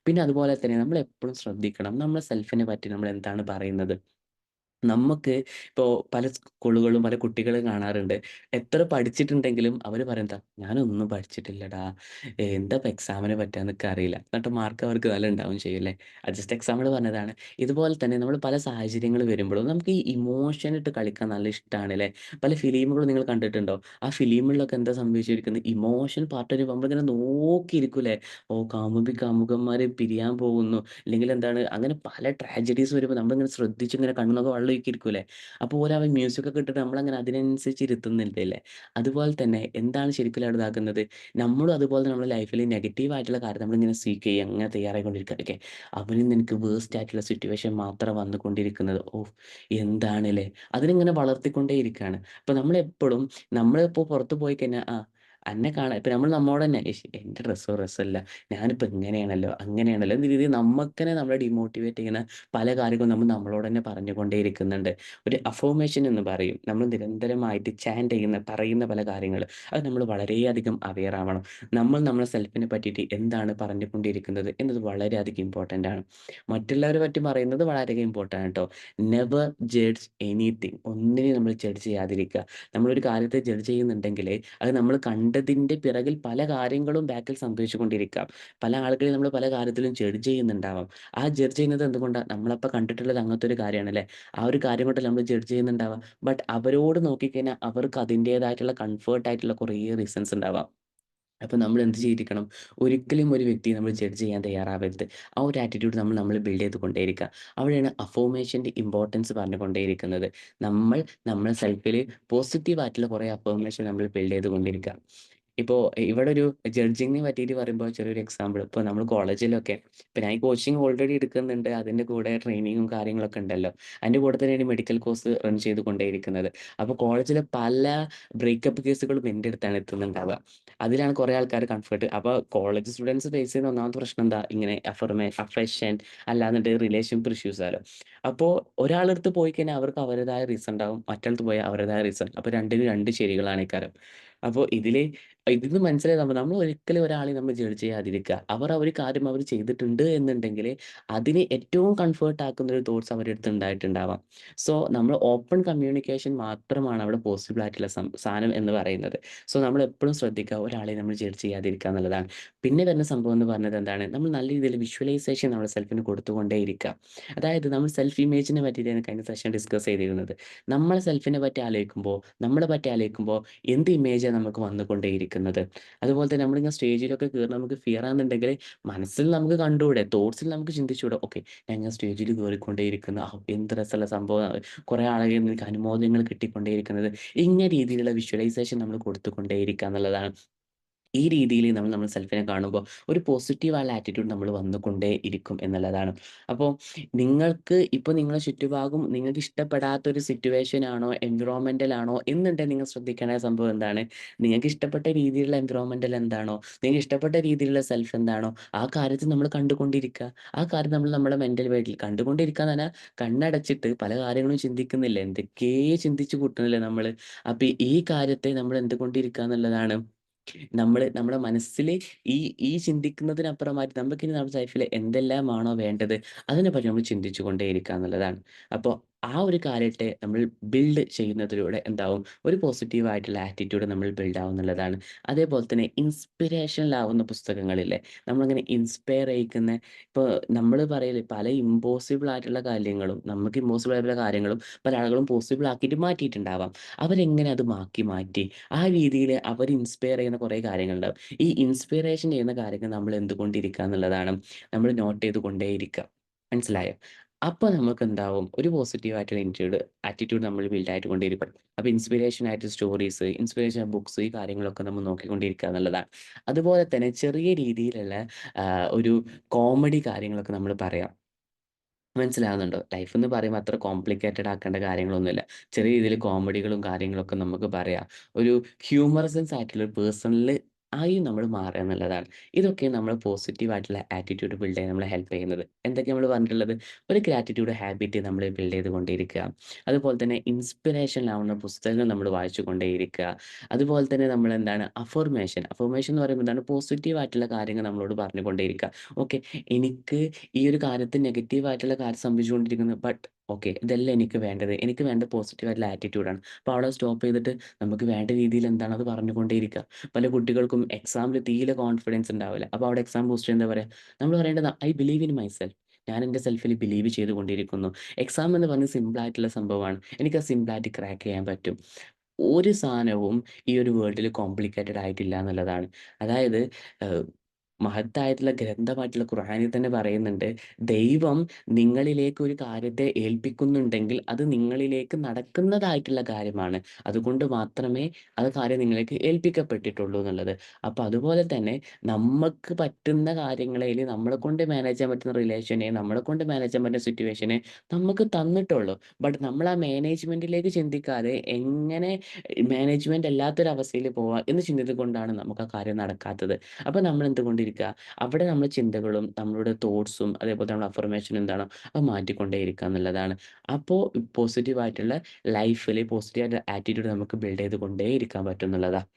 പിന്നെ അതുപോലെ തന്നെ നമ്മൾ എപ്പോഴും ശ്രദ്ധിക്കണം നമ്മളെ സെൽഫിനെ പറ്റി നമ്മൾ എന്താണ് പറയുന്നത്. നമുക്ക് ഇപ്പോൾ പല സ്കൂളുകളും പല കുട്ടികളും കാണാറുണ്ട്. എത്ര പഠിച്ചിട്ടുണ്ടെങ്കിലും അവര് പറയും എന്താ, "ഞാനൊന്നും പഠിച്ചിട്ടില്ലടാ. എന്താ എക്സാമിന് പറ്റാ എനിക്കറിയില്ല." എന്നിട്ട് മാർക്ക് അവർക്ക് നല്ല ഉണ്ടാവും ചെയ്യും അല്ലേ. അത് ജസ്റ്റ് എക്സാമ്പിൾ പറഞ്ഞതാണ്. ഇതുപോലെ തന്നെ നമ്മൾ പല സാഹചര്യങ്ങൾ വരുമ്പോഴും നമുക്ക് ഈ ഇമോഷൻ ഇട്ട് കളിക്കാൻ നല്ല ഇഷ്ടമാണ് അല്ലേ. പല ഫിലിമുകളും നിങ്ങൾ കണ്ടിട്ടുണ്ടോ? ആ ഫിലിമുകളിലൊക്കെ എന്താ സംഭവിച്ചിരിക്കുന്നത്, ഇമോഷൻ പാർട്ട് വരുമ്പോൾ നമ്മളിങ്ങനെ നോക്കിയിരിക്കൂലേ. ഓ, കാമുകന്മാര് പിരിയാൻ പോകുന്നു, അല്ലെങ്കിൽ എന്താണ് അങ്ങനെ പല ട്രാജഡീസ് വരുമ്പോൾ നമ്മളിങ്ങനെ ശ്രദ്ധിച്ച് ഇങ്ങനെ കണ്ണൊക്കെ വെള്ളം ഒഴുക്കിയിരിക്കൂലേ. അപ്പോൾ ഓരോ മ്യൂസിക്കൊക്കെ ഇട്ടിട്ട് നമ്മളങ്ങനെ അതിനനുസരിച്ച് ഇരുത്തുന്നില്ലേ. അതുപോലെ തന്നെ എന്താണ് ശരിക്കും അവിടെ ഇതാക്കുന്നത്, നമ്മളും അതുപോലെ തന്നെ നമ്മുടെ ലൈഫിൽ നെഗറ്റീവ് ആയിട്ടുള്ള കാര്യം നമ്മളിങ്ങനെ സീക്ക് ചെയ്യുക, അങ്ങനെ തയ്യാറായിക്കൊണ്ടിരിക്കുക. ഓക്കെ, അവനിൽ നിന്ന് എനിക്ക് വേഴ്സ്റ്റ് ആയിട്ടുള്ള സിറ്റുവേഷൻ മാത്രം വന്നുകൊണ്ടിരിക്കുന്നത്. ഓ, എന്താണല്ലേ, അതിനിങ്ങനെ വളർത്തിക്കൊണ്ടേ ഇരിക്കുകയാണ്. അപ്പോൾ നമ്മളെപ്പോഴും നമ്മളിപ്പോൾ പുറത്ത് പോയി കഴിഞ്ഞാൽ അന്നെ കാണാൻ ഇപ്പം നമ്മൾ നമ്മോട് തന്നെ എൻ്റെ ഡ്രസ്സോ രസമല്ല, ഞാനിപ്പോൾ ഇങ്ങനെയാണല്ലോ അങ്ങനെയാണല്ലോ എന്ന രീതിയിൽ നമ്മക്കന്നെ നമ്മളെ ഡിമോട്ടിവേറ്റ് ചെയ്യുന്ന പല കാര്യങ്ങളും നമ്മൾ നമ്മളോട് തന്നെ പറഞ്ഞുകൊണ്ടേയിരിക്കുന്നുണ്ട്. ഒരു അഫർമേഷൻ എന്ന് പറയും. നമ്മൾ നിരന്തരമായിട്ട് ചാന്റ് ചെയ്യുന്ന പറയുന്ന പല കാര്യങ്ങൾ, അത് നമ്മൾ വളരെയധികം അവെയർ ആവണം. നമ്മൾ നമ്മളെ സെൽഫിനെ പറ്റിയിട്ട് എന്താണ് പറഞ്ഞുകൊണ്ടിരിക്കുന്നത് എന്നത് വളരെയധികം ഇമ്പോർട്ടൻ്റ് ആണ്. മറ്റുള്ളവരെ പറ്റി പറയുന്നത് വളരെ ഇമ്പോർട്ടൻ്റ് ആണ് കേട്ടോ. Never judge anything. ഒന്നിനെയും നമ്മൾ ജഡ്ജ് ചെയ്യാതിരിക്കുക. നമ്മളൊരു കാര്യത്തെ ജഡ്ജ് ചെയ്യുന്നുണ്ടെങ്കിൽ അത് നമ്മൾ കണ്ടതിൻ്റെ പിറകിൽ പല കാര്യങ്ങളും ബാക്കിൽ സംഭവിച്ചുകൊണ്ടിരിക്കാം. പല ആളുകളെയും നമ്മൾ പല കാര്യത്തിലും ജഡ്ജ് ചെയ്യുന്നുണ്ടാവാം. ആ ജഡ്ജ് ചെയ്യുന്നത് എന്തുകൊണ്ടാണ്? നമ്മളപ്പോൾ കണ്ടിട്ടുള്ളത് അങ്ങനത്തെ ഒരു കാര്യമാണല്ലേ. ആ ഒരു കാര്യം കൊണ്ടല്ലേ നമ്മൾ ജഡ്ജ് ചെയ്യുന്നുണ്ടാവാം. ബട്ട് അവരോട് നോക്കിക്കഴിഞ്ഞാൽ അവർക്ക് അതിൻ്റേതായിട്ടുള്ള കംഫർട്ട് ആയിട്ടുള്ള കുറേ റീസൺസ് ഉണ്ടാവാം. അപ്പോൾ നമ്മൾ എന്ത് ചെയ്തിരിക്കണം? ഒരിക്കലും ഒരു വ്യക്തിയെ നമ്മൾ ജഡ്ജ് ചെയ്യാൻ തയ്യാറാവരുത്. ആ ഒരു ആറ്റിറ്റ്യൂഡ് നമ്മൾ നമ്മൾ ബിൽഡ് ചെയ്ത് കൊണ്ടേയിരിക്കുക. അവിടെയാണ് അഫർമേഷൻ്റെ ഇമ്പോർട്ടൻസ് പറഞ്ഞുകൊണ്ടേയിരിക്കുന്നത്. നമ്മൾ നമ്മുടെ സെൽഫിൽ പോസിറ്റീവ് ആയിട്ടുള്ള കുറേ അഫർമേഷൻ നമ്മൾ ബിൽഡ് ചെയ്ത് കൊണ്ടിരിക്കുക. ഇപ്പോൾ ഇവിടെ ഒരു ജഡ്ജിങ്ങിനെ പറ്റിയിട്ട് പറയുമ്പോൾ ചെറിയൊരു എക്സാമ്പിൾ, ഇപ്പോൾ നമ്മൾ കോളേജിലൊക്കെ ഇപ്പം ഞാൻ ഈ കോച്ചിങ് ഓൾറെഡി എടുക്കുന്നുണ്ട്. അതിൻ്റെ കൂടെ ട്രെയിനിങ്ങും കാര്യങ്ങളൊക്കെ ഉണ്ടല്ലോ. അതിൻ്റെ കൂടെ തന്നെയാണ് മെഡിക്കൽ കോഴ്സ് റൺ ചെയ്ത് കൊണ്ടേയിരിക്കുന്നത്. അപ്പോൾ കോളേജിലെ പല ബ്രേക്കപ്പ് കേസുകളും എൻ്റെ അടുത്താണ് എത്തുന്നുണ്ടാവുക. അതിലാണ് കുറേ ആൾക്കാർ കംഫർട്ട്. അപ്പോൾ കോളേജ് സ്റ്റുഡൻസ് ഫേസ് ചെയ്യുന്ന ഒന്നാമത്തെ പ്രശ്നം എന്താ? ഇങ്ങനെ അഫെക്ഷൻ അല്ലാന്നിട്ട് റിലേഷൻഷിപ്പ് ഇഷ്യൂസാലോ. അപ്പോൾ ഒരാളടുത്ത് പോയി കഴിഞ്ഞാൽ അവർക്ക് അവരുടേതായ റീസൺ ഉണ്ടാവും. മറ്റാളത്ത് പോയാൽ അവരുടേതായ റീസൺ. അപ്പോൾ രണ്ടിനും രണ്ട് ശരികളാണ് ഇക്കാരം. അപ്പോൾ ഇതിന്ന് മനസ്സിലായി നമ്മൾ ഒരിക്കലും ഒരാളെയും നമ്മൾ ജഡ്ജ് ചെയ്യാതിരിക്കുക. അവർ ആ ഒരു കാര്യം അവർ ചെയ്തിട്ടുണ്ട് എന്നുണ്ടെങ്കിൽ അതിനെ ഏറ്റവും കംഫർട്ട് ആക്കുന്ന ഒരു തോട്ട്സ് അവരുടെ അടുത്ത് ഉണ്ടായിട്ടുണ്ടാവാം. സോ നമ്മൾ ഓപ്പൺ കമ്മ്യൂണിക്കേഷൻ മാത്രമാണ് അവിടെ പോസിബിൾ ആയിട്ടുള്ള സാധനം എന്ന് പറയുന്നത്. സോ നമ്മൾ എപ്പോഴും ശ്രദ്ധിക്കുക ഒരാളെ നമ്മൾ ജഡ്ജ് ചെയ്യാതിരിക്കുക എന്നുള്ളതാണ്. പിന്നെ വരുന്ന സംഭവം എന്ന് പറഞ്ഞത് എന്താണ്? നമ്മൾ നല്ല രീതിയിൽ വിഷ്വലൈസേഷൻ നമ്മുടെ സെൽഫിന് കൊടുത്തുകൊണ്ടേ ഇരിക്കുക. അതായത് നമ്മൾ സെൽഫ് ഇമേജിനെ പറ്റിയിട്ടാണ് കഴിഞ്ഞ സെഷൻ ഡിസ്കസ് ചെയ്തിരുന്നത്. നമ്മളെ സെൽഫിനെ പറ്റി ആലോചിക്കുമ്പോൾ, നമ്മളെ പറ്റി ആലോചിക്കുമ്പോൾ എന്ത് ഇമേജാണ് നമുക്ക് വന്നുകൊണ്ടേയിരിക്കുന്നത്. അതുപോലെ തന്നെ നമ്മളിങ്ങനെ സ്റ്റേജിലൊക്കെ കയറുന്ന നമുക്ക് ഫിയർ ആണെന്നുണ്ടെങ്കിൽ മനസ്സിൽ നമുക്ക് കണ്ടൂടെ, തോട്ട്സിൽ നമുക്ക് ചിന്തിച്ചൂടെ, ഓക്കെ, ഞാൻ ഇങ്ങനെ സ്റ്റേജിൽ കയറിക്കൊണ്ടേയിരിക്കുന്നു, എന്ത് രസമുള്ള സംഭവം, കുറേ ആളുകളിൽ നിന്ന് എനിക്ക് അനുമോദനങ്ങൾ കിട്ടിക്കൊണ്ടേയിരിക്കുന്നത്. ഇങ്ങനെ രീതിയിലുള്ള വിഷ്വലൈസേഷൻ നമ്മൾ കൊടുത്തുകൊണ്ടേയിരിക്കുക എന്നുള്ളതാണ്. ഈ രീതിയിൽ നമ്മൾ സെൽഫിനെ കാണുമ്പോൾ ഒരു പോസിറ്റീവായുള്ള ആറ്റിറ്റ്യൂഡ് നമ്മൾ വന്നുകൊണ്ടേ ഇരിക്കും എന്നുള്ളതാണ്. അപ്പോൾ നിങ്ങൾക്ക് ഇപ്പോൾ നിങ്ങളെ ചുറ്റുഭാഗം നിങ്ങൾക്ക് ഇഷ്ടപ്പെടാത്ത ഒരു സിറ്റുവേഷൻ ആണോ, എൻവിറോൺമെന്റൽ ആണോ എന്നുണ്ടെങ്കിൽ നിങ്ങൾ ശ്രദ്ധിക്കേണ്ട സംഭവം എന്താണ്? നിങ്ങൾക്ക് ഇഷ്ടപ്പെട്ട രീതിയിലുള്ള എൻവിറോൺമെന്റൽ എന്താണോ, നിങ്ങൾക്ക് ഇഷ്ടപ്പെട്ട രീതിയിലുള്ള സെൽഫ് എന്താണോ, ആ കാര്യത്തിൽ നമ്മൾ കണ്ടുകൊണ്ടിരിക്കുക. ആ കാര്യം നമ്മൾ നമ്മുടെ മെന്റൽ വേൾഡിൽ കണ്ടുകൊണ്ടിരിക്കുക എന്ന് പറഞ്ഞാൽ കണ്ണടച്ചിട്ട് പല കാര്യങ്ങളും ചിന്തിക്കുന്നില്ല. എന്തൊക്കെയോ ചിന്തിച്ച് കൂട്ടുന്നില്ലേ നമ്മൾ. അപ്പോൾ ഈ കാര്യത്തെ നമ്മൾ എന്തുകൊണ്ടിരിക്കുക എന്നുള്ളതാണ്. നമ്മുടെ മനസ്സില് ഈ ഈ ചിന്തിക്കുന്നതിനപ്പുറമായിട്ട് നമുക്കിനി നമ്മുടെ ലൈഫില് എന്തെല്ലാമാണോ വേണ്ടത്, അതിനെപ്പറ്റി നമ്മൾ ചിന്തിച്ചു കൊണ്ടേയിരിക്കുക എന്നുള്ളതാണ്. അപ്പോൾ ആ ഒരു കാര്യത്തെ നമ്മൾ ബിൽഡ് ചെയ്യുന്നതിലൂടെ എന്താവും, ഒരു പോസിറ്റീവ് ആയിട്ടുള്ള ആറ്റിറ്റ്യൂഡ് നമ്മൾ ബിൽഡ് ആവും എന്നുള്ളതാണ്. അതേപോലെ തന്നെ ഇൻസ്പിരേഷണലാവുന്ന പുസ്തകങ്ങളില്ലേ, നമ്മളിങ്ങനെ ഇൻസ്പയർ ചെയ്യിക്കുന്ന, ഇപ്പോൾ നമ്മൾ പറയല് പല ഇമ്പോസിബിൾ ആയിട്ടുള്ള കാര്യങ്ങളും, നമുക്ക് ഇമ്പോസിബിൾ ആയിട്ടുള്ള കാര്യങ്ങളും പല ആളുകളും പോസിബിൾ ആക്കിയിട്ട് മാറ്റിയിട്ടുണ്ടാവാം. അവരെങ്ങനെ അത് മാറ്റി ആ രീതിയിൽ അവർ ഇൻസ്പയർ ചെയ്യുന്ന കുറേ കാര്യങ്ങളുണ്ടാവും. ഈ ഇൻസ്പിറേഷൻ ചെയ്യുന്ന കാര്യങ്ങൾ നമ്മൾ എന്തുകൊണ്ടിരിക്കുക എന്നുള്ളതാണ് നമ്മൾ നോട്ട് ചെയ്ത് കൊണ്ടേയിരിക്കുക. മനസ്സിലായോ? അപ്പോൾ നമുക്കെന്താവും, ഒരു പോസിറ്റീവ് ആയിട്ടുള്ള ആറ്റിറ്റ്യൂഡ് നമ്മൾ ബിൽഡ് ആയിട്ട് കൊണ്ടേയിരിക്കും. അപ്പോൾ ഇൻസ്പിറേഷൻ ആയിട്ട് സ്റ്റോറീസ്, ഇൻസ്പിറേഷൻ ബുക്സ്, ഈ കാര്യങ്ങളൊക്കെ നമ്മൾ നോക്കിക്കൊണ്ടിരിക്കുക എന്നുള്ളതാണ്. അതുപോലെ തന്നെ ചെറിയ രീതിയിലുള്ള ഒരു കോമഡി കാര്യങ്ങളൊക്കെ നമ്മൾ പറയാം. മനസ്സിലാകുന്നുണ്ടോ? ലൈഫ് എന്ന് പറയുമ്പോൾ അത്ര കോംപ്ലിക്കേറ്റഡ് ആക്കേണ്ട കാര്യങ്ങളൊന്നുമില്ല. ചെറിയ രീതിയിൽ കോമഡികളും കാര്യങ്ങളൊക്കെ നമുക്ക് പറയാം. ഒരു ഹ്യൂമറസൻസ് ആയിട്ടുള്ള ഒരു പേഴ്സണില് ആയി നമ്മൾ മാറുക എന്നുള്ളതാണ്. ഇതൊക്കെ നമ്മൾ പോസിറ്റീവ് ആയിട്ടുള്ള ആറ്റിറ്റ്യൂഡ് ബിൽഡ് ചെയ്യാൻ നമ്മളെ ഹെൽപ്പ് ചെയ്യുന്നത്. എന്തൊക്കെ നമ്മൾ പറഞ്ഞിട്ടുള്ളത്? ഒരു ഗ്രാറ്റിറ്റ്യൂഡ് ഹാബിറ്റ് നമ്മൾ ബിൽഡ് ചെയ്തുകൊണ്ടേയിരിക്കുക. അതുപോലെ തന്നെ ഇൻസ്പിറേഷനിലാവുന്ന പുസ്തകങ്ങൾ നമ്മൾ വായിച്ചുകൊണ്ടേയിരിക്കുക. അതുപോലെ തന്നെ നമ്മളെന്താണ് അഫർമേഷൻ എന്ന് പറയുമ്പോൾ എന്താണ്? പോസിറ്റീവ് ആയിട്ടുള്ള കാര്യങ്ങൾ നമ്മളോട് പറഞ്ഞുകൊണ്ടേയിരിക്കുക. ഓക്കെ, എനിക്ക് ഈ ഒരു കാര്യത്തിൽ നെഗറ്റീവ് ആയിട്ടുള്ള കാര്യം സംഭവിച്ചുകൊണ്ടിരിക്കുന്നത്. ബട്ട് ഓക്കെ, ഇതല്ല എനിക്ക് വേണ്ടത്. എനിക്ക് വേണ്ട പോസിറ്റീവ് ആയിട്ടുള്ള ആറ്റിറ്റ്യൂഡാണ്. അപ്പോൾ അവിടെ സ്റ്റോപ്പ് ചെയ്തിട്ട് നമുക്ക് വേണ്ട രീതിയിൽ എന്താണ് അത് പറഞ്ഞുകൊണ്ടേയിരിക്കുക. പല കുട്ടികൾക്കും എക്സാമിൽ തീരെ കോൺഫിഡൻസ് ഉണ്ടാവില്ല. അപ്പോൾ അവിടെ എക്സാം ബൂസ്റ്റർ എന്താ പറയുക? നമ്മൾ പറയേണ്ടത് ഐ ബിലീവ് ഇൻ മൈസെൽഫ്. ഞാൻ എൻ്റെ സെൽഫിൽ ബിലീവ് ചെയ്തുകൊണ്ടിരിക്കുന്നു. എക്സാം എന്ന് പറഞ്ഞത് സിമ്പിൾ ആയിട്ടുള്ള സംഭവമാണ്. എനിക്കത് സിമ്പിളായിട്ട് ക്രാക്ക് ചെയ്യാൻ പറ്റും. ഒരു സാധനവും ഈ ഒരു വേൾഡിൽ കോംപ്ലിക്കേറ്റഡ് ആയിട്ടില്ല എന്നുള്ളതാണ്. അതായത് ഏഹ് മഹത്തായിട്ടുള്ള ഗ്രന്ഥമായിട്ടുള്ള ഖുർആനിൽ തന്നെ പറയുന്നുണ്ട്, ദൈവം നിങ്ങളിലേക്ക് ഒരു കാര്യത്തെ ഏൽപ്പിക്കുന്നുണ്ടെങ്കിൽ അത് നിങ്ങളിലേക്ക് നടക്കുന്നതായിട്ടുള്ള കാര്യമാണ്. അതുകൊണ്ട് മാത്രമേ അത് കാര്യം നിങ്ങളിലേക്ക് ഏൽപ്പിക്കപ്പെട്ടിട്ടുള്ളൂ എന്നുള്ളത്. അപ്പോൾ അതുപോലെ തന്നെ നമ്മക്ക് പറ്റുന്ന കാര്യങ്ങളേൽ നമ്മളെക്കൊണ്ട് മാനേജ് ചെയ്യാൻ പറ്റുന്ന റിലേഷനെ, നമ്മളെക്കൊണ്ട് മാനേജ് ചെയ്യാൻ പറ്റുന്ന സിറ്റുവേഷനെ നമുക്ക് തന്നിട്ടുള്ളൂ. ബട്ട് നമ്മൾ ആ മാനേജ്മെന്റിലേക്ക് ചിന്തിക്കാതെ എങ്ങനെ മാനേജ്മെന്റ് അല്ലാത്തൊരവസ്ഥയിൽ പോവാം എന്ന് ചിന്തിച്ചുകൊണ്ടാണ് നമുക്ക് ആ കാര്യം നടക്കാത്തത്. അപ്പോൾ നമ്മൾ എന്തുകൊണ്ടിരിക്കുക, അവിടെ നമ്മുടെ ചിന്തകളും നമ്മളുടെ തോട്ട്സും അതേപോലെ നമ്മുടെ അഫർമേഷൻ എന്താണോ അത് മാറ്റിക്കൊണ്ടേയിരിക്കുക എന്നുള്ളതാണ്. അപ്പോൾ പോസിറ്റീവായിട്ടുള്ള ലൈഫിൽ പോസിറ്റീവായിട്ടുള്ള ആറ്റിറ്റ്യൂഡ് നമുക്ക് ബിൽഡ് ചെയ്ത് കൊണ്ടേയിരിക്കാൻ പറ്റും എന്നുള്ളതാണ്.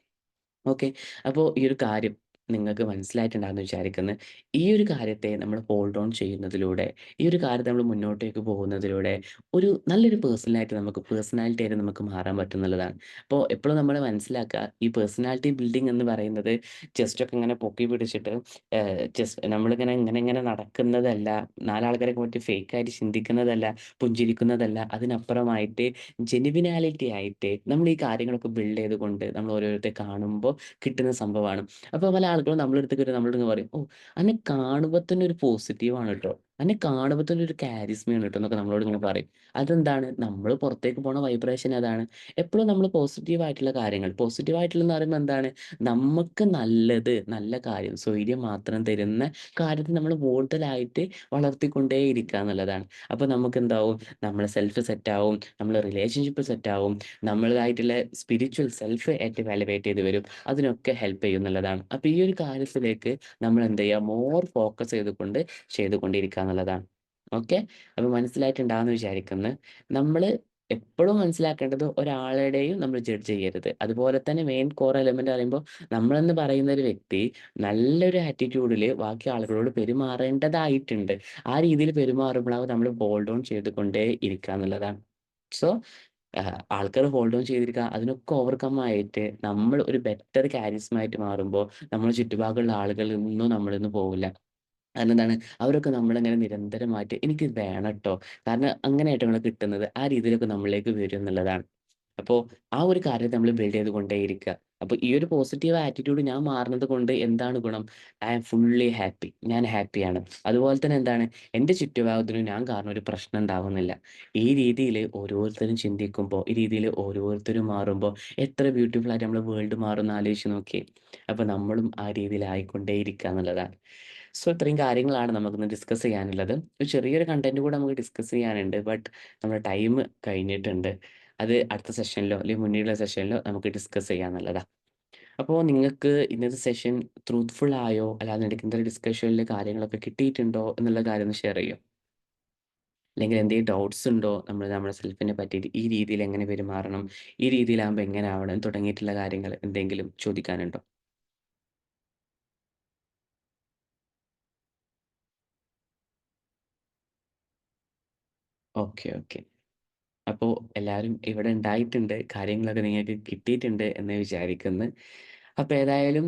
ഓക്കെ. അപ്പോൾ ഈ ഒരു കാര്യം നിങ്ങൾക്ക് മനസ്സിലായിട്ടുണ്ടാകുമെന്ന് വിചാരിക്കുന്നു. ഈ ഒരു കാര്യത്തെ നമ്മൾ ഹോൾഡ് ഓൺ ചെയ്യുന്നതിലൂടെ, ഈ ഒരു കാര്യത്തെ നമ്മൾ മുന്നോട്ടേക്ക് പോകുന്നതിലൂടെ ഒരു നല്ലൊരു പേഴ്സണാലിറ്റി ആയിട്ട് നമുക്ക് മാറാൻ പറ്റും എന്നുള്ളതാണ്. അപ്പോൾ എപ്പോഴും നമ്മൾ മനസ്സിലാക്കുക, ഈ പേഴ്സണാലിറ്റി ബിൽഡിംഗ് എന്ന് പറയുന്നത് ജസ്റ്റ് ഒക്കെ ഇങ്ങനെ പൊക്കി പിടിച്ചിട്ട് ജസ്റ്റ് നമ്മളിങ്ങനെ ഇങ്ങനെ ഇങ്ങനെ നടക്കുന്നതല്ല, നാലാൾക്കാരൊക്കെ പറ്റി ഫേക്കായിട്ട് ചിന്തിക്കുന്നതല്ല, പുഞ്ചിരിക്കുന്നതല്ല. അതിനപ്പുറമായിട്ട് ജെനുവിനാലിറ്റി ആയിട്ട് നമ്മൾ ഈ കാര്യങ്ങളൊക്കെ ബിൽഡ് ചെയ്തുകൊണ്ട് നമ്മൾ ഓരോരുത്തരെ കാണുമ്പോൾ കിട്ടുന്ന സംഭവമാണ്. അപ്പോൾ പല ആളുകളും നമ്മുടെ അടുത്തേക്ക് വരും, നമ്മളോട് ഇങ്ങനെ പറയും, "ഓ, അന്നെ കാണുമ്പോൾ തന്നെ ഒരു പോസിറ്റീവാണ് ട്ടോ. അന്നെ കാണുമ്പോൾ തന്നെ ഒരു കാരിസ്മയാണ് ട്ടോ" എന്നൊക്കെ നമ്മളോട് ഇങ്ങനെ പറയും. അതെന്താണ്? നമ്മൾ പുറത്തേക്ക് പോണ വൈബ്രേഷൻ അതാണ്. എപ്പോഴും നമ്മൾ പോസിറ്റീവ് ആയിട്ടുള്ള കാര്യങ്ങൾ, പോസിറ്റീവ് ആയിട്ടുള്ളതെന്ന് പറയുമ്പോൾ എന്താണ്? നമുക്ക് നല്ലത്, നല്ല കാര്യം, സ്വൈര്യം മാത്രം തരുന്ന കാര്യത്തെ നമ്മൾ കൂടുതലായിട്ട് വളർത്തിക്കൊണ്ടേയിരിക്കുക എന്നുള്ളതാണ്. അപ്പോൾ നമുക്കെന്താവും? നമ്മളെ സെൽഫ് സെറ്റാവും, നമ്മളെ റിലേഷൻഷിപ്പ് സെറ്റാവും, നമ്മളതായിട്ടുള്ള സ്പിരിച്വൽ സെൽഫ് ഏറ്റവും എലവേറ്റ് ചെയ്ത് വരും. അതിനൊക്കെ ഹെൽപ്പ് ചെയ്യും എന്നുള്ളതാണ്. അപ്പോൾ ഈ ഒരു കാര്യത്തിലേക്ക് നമ്മൾ എന്ത് ചെയ്യുക? മോർ ഫോക്കസ് ചെയ്തുകൊണ്ടിരിക്കുക എന്നുള്ളതാണ്. ഓക്കെ. അപ്പോൾ മനസ്സിലായിട്ടുണ്ടാവുമെന്ന് വിചാരിക്കുന്നു. നമ്മള് എപ്പോഴും മനസ്സിലാക്കേണ്ടത്, ഒരാളുടെയും നമ്മൾ ജഡ്ജ് ചെയ്യരുത്. അതുപോലെ തന്നെ മെയിൻ കോർ എലമെന്റ് പറയുമ്പോൾ, നമ്മളെന്ന് പറയുന്ന ഒരു വ്യക്തി നല്ലൊരു ആറ്റിറ്റ്യൂഡിൽ ബാക്കി ആളുകളോട് പെരുമാറേണ്ടതായിട്ടുണ്ട്. ആ രീതിയിൽ പെരുമാറുമ്പോഴാവും നമ്മൾ ഹോൾഡ് ഓൺ ചെയ്തുകൊണ്ടേ ഇരിക്കുക എന്നുള്ളതാണ്. സോ ആൾക്കാർ ഹോൾഡ് ഓൺ ചെയ്തിരിക്കുക, അതിനൊക്കെ ഓവർകം ആയിട്ട് നമ്മൾ ഒരു ബെറ്റർ കാരിസ്മായിട്ട് മാറുമ്പോൾ നമ്മുടെ ചുറ്റുപാടുള്ള ആളുകളിൽ നിന്നും നമ്മളിന്ന് പോവില്ല. കാരണം എന്താണ്? അവരൊക്കെ നമ്മളിങ്ങനെ നിരന്തരമായിട്ട് എനിക്ക് വേണം ട്ടോ, കാരണം അങ്ങനെയാട്ടോ ഇങ്ങളെ കിട്ടുന്നത്, ആ രീതിയിലൊക്കെ നമ്മളിലേക്ക് വരും എന്നുള്ളതാണ്. അപ്പോൾ ആ ഒരു കാര്യത്തെ നമ്മൾ ബിൽഡ് ചെയ്ത് കൊണ്ടേയിരിക്കുക. അപ്പൊ ഈ ഒരു പോസിറ്റീവ് ആറ്റിറ്റ്യൂഡ് ഞാൻ മാറുന്നത് കൊണ്ട് എന്താണ് ഗുണം? I am fully happy. ഞാൻ ഹാപ്പിയാണ്. അതുപോലെ തന്നെ എന്താണ്? എന്റെ ചുറ്റുഭാഗത്തിനും ഞാൻ കാരണം ഒരു പ്രശ്നം ഉണ്ടാവുന്നില്ല. ഈ രീതിയില് ഓരോരുത്തരും ചിന്തിക്കുമ്പോ, ഈ രീതിയില് ഓരോരുത്തരും മാറുമ്പോ എത്ര ബ്യൂട്ടിഫുൾ ആയിട്ട് നമ്മളെ വേൾഡ് മാറുംന്ന് ആലോചിച്ച് നോക്കിയേ. അപ്പൊ നമ്മളും ആ രീതിയിലായിക്കൊണ്ടേയിരിക്കുക എന്നുള്ളതാണ്. സോ ഇത്രയും കാര്യങ്ങളാണ് നമുക്കിന്ന് ഡിസ്കസ് ചെയ്യാനുള്ളത്. ഒരു ചെറിയൊരു കണ്ടന്റ് കൂടെ നമുക്ക് ഡിസ്കസ് ചെയ്യാനുണ്ട്. ബട്ട് നമ്മുടെ ടൈം കഴിഞ്ഞിട്ടുണ്ട്. അത് അടുത്ത സെഷനിലോ അല്ലെങ്കിൽ മുന്നേയുള്ള സെഷനിലോ നമുക്ക് ഡിസ്കസ് ചെയ്യാന്നുള്ളതാ. അപ്പോ നിങ്ങൾക്ക് ഇന്നത്തെ സെഷൻ ട്രൂത്ത്ഫുൾ ആയോ? അല്ലാന്നുണ്ടെങ്കിൽ ഇന്നത്തെ ഡിസ്കഷനില് കാര്യങ്ങളൊക്കെ കിട്ടിയിട്ടുണ്ടോ എന്നുള്ള കാര്യം ഒന്ന് ഷെയർ ചെയ്യോ? അല്ലെങ്കിൽ എന്തെങ്കിലും ഡൗട്ട്സ് ഉണ്ടോ? നമ്മുടെ സെൽഫിനെ പറ്റിയിട്ട് ഈ രീതിയിൽ എങ്ങനെ പെരുമാറണം? ഈ രീതിയിലാകുമ്പോ എങ്ങനെ ആവണം? തുടങ്ങിയിട്ടുള്ള കാര്യങ്ങൾ എന്തെങ്കിലും ചോദിക്കാനുണ്ടോ? Okay, okay. അപ്പോ എല്ലാരും ഇവിടെ ഉണ്ടായിട്ടുണ്ട്. കാര്യങ്ങളൊക്കെ നിങ്ങൾക്ക് കിട്ടിയിട്ടുണ്ട് എന്ന് വിചാരിക്കുന്നു. അപ്പൊ ഏതായാലും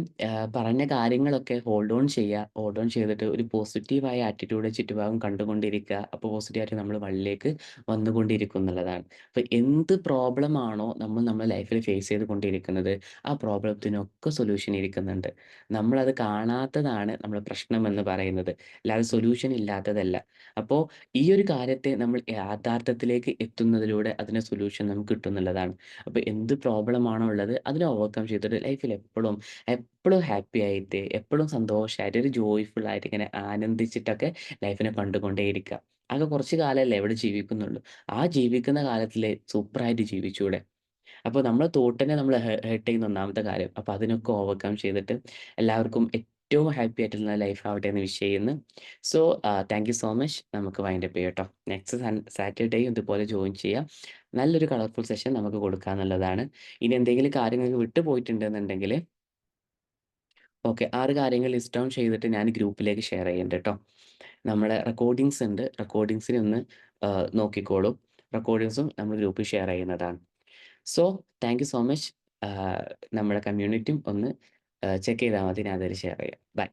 പറഞ്ഞ കാര്യങ്ങളൊക്കെ ഹോൾഡ് ഓൺ ചെയ്യുക. ഹോൾഡ് ഓൺ ചെയ്തിട്ട് ഒരു പോസിറ്റീവായ ആറ്റിറ്റ്യൂഡ് ചുറ്റുഭാഗം കണ്ടുകൊണ്ടിരിക്കുക. അപ്പൊ പോസിറ്റീവായിട്ട് നമ്മൾ വഴിയിലേക്ക് വന്നുകൊണ്ടിരിക്കും എന്നുള്ളതാണ്. അപ്പൊ എന്ത് പ്രോബ്ലം ആണോ നമ്മൾ നമ്മുടെ ലൈഫിൽ ഫേസ് ചെയ്തുകൊണ്ടിരിക്കുന്നത്, ആ പ്രോബ്ലത്തിനൊക്കെ സൊല്യൂഷൻ ഇരിക്കുന്നുണ്ട്. നമ്മളത് കാണാത്തതാണ് നമ്മുടെ പ്രശ്നം എന്ന് പറയുന്നത്. അല്ലാതെ സൊല്യൂഷൻ ഇല്ലാത്തതല്ല. അപ്പോ ഈ ഒരു കാര്യത്തെ നമ്മൾ യാഥാർത്ഥ്യത്തിലേക്ക് എത്തുന്നതിലൂടെ അതിന് സൊല്യൂഷൻ നമുക്ക് കിട്ടും എന്നുള്ളതാണ്. അപ്പൊ എന്ത് പ്രോബ്ലം ആണോ ഉള്ളത് അതിനെ ഓവർകം ചെയ്തിട്ട് ലൈഫിൽ എപ്പളും, എപ്പളും ഹാപ്പി ആയിട്ട്, എപ്പളും സന്തോഷായിട്ട്, ഒരു ജോയ്ഫുൾ ആയിട്ട് ഇങ്ങനെ ആനന്ദിച്ചിട്ടൊക്കെ ലൈഫിനെ കണ്ടുകൊണ്ടേയിരിക്കുക. ആകെ കുറച്ച് കാലമല്ലേ ഇവിടെ ജീവിക്കുന്നുള്ളൂ. ആ ജീവിക്കുന്ന കാലത്തില് സൂപ്പറായിട്ട് ജീവിച്ചൂടെ? അപ്പൊ നമ്മളെ തോട്ടിനെ നമ്മള് ഹേർട്ട് ചെയ്യുന്ന ഒന്നാമത്തെ കാര്യം. അപ്പൊ അതിനൊക്കെ ഓവർകം ചെയ്തിട്ട് എല്ലാവർക്കും ഏറ്റവും ഹാപ്പി ആയിട്ടുള്ള ലൈഫ് ആവട്ടെ എന്ന് വിഷ് ചെയ്യുന്നു. So, thank you so much. നമുക്ക് വൈൻഡപ്പ് ചെയ്യാം ട്ടോ. നെക്സ്റ്റ് സാറ്റർഡേയും ഇതുപോലെ ജോയിൻ ചെയ്യാം. നല്ലൊരു കളർഫുൾ സെഷൻ നമുക്ക് കൊടുക്കാന്നുള്ളതാണ്. ഇനി എന്തെങ്കിലും കാര്യങ്ങൾക്ക് വിട്ടു പോയിട്ടുണ്ടെന്നുണ്ടെങ്കില് ഓക്കെ. 6 കാര്യങ്ങൾ ലിസ്റ്റ് ഡൗൺ ചെയ്തിട്ട് ഞാൻ ഗ്രൂപ്പിലേക്ക് ഷെയർ ചെയ്യണ്ട് ട്ടോ. നമ്മളെ റെക്കോർഡിങ്സ് ഉണ്ട്. റെക്കോർഡിങ്സിനെ ഒന്ന് നോക്കിക്കോളൂ. റെക്കോർഡിങ്സും നമ്മൾ ഗ്രൂപ്പിൽ ഷെയർ ചെയ്യുന്നതാണ്. So, thank you so much. നമ്മുടെ കമ്മ്യൂണിറ്റിയും ഒന്ന് ചെക്ക് ചെയ്താൽ മതി. ഞാൻ അതിൽ ഷെയർ ചെയ്യാം. ബൈ.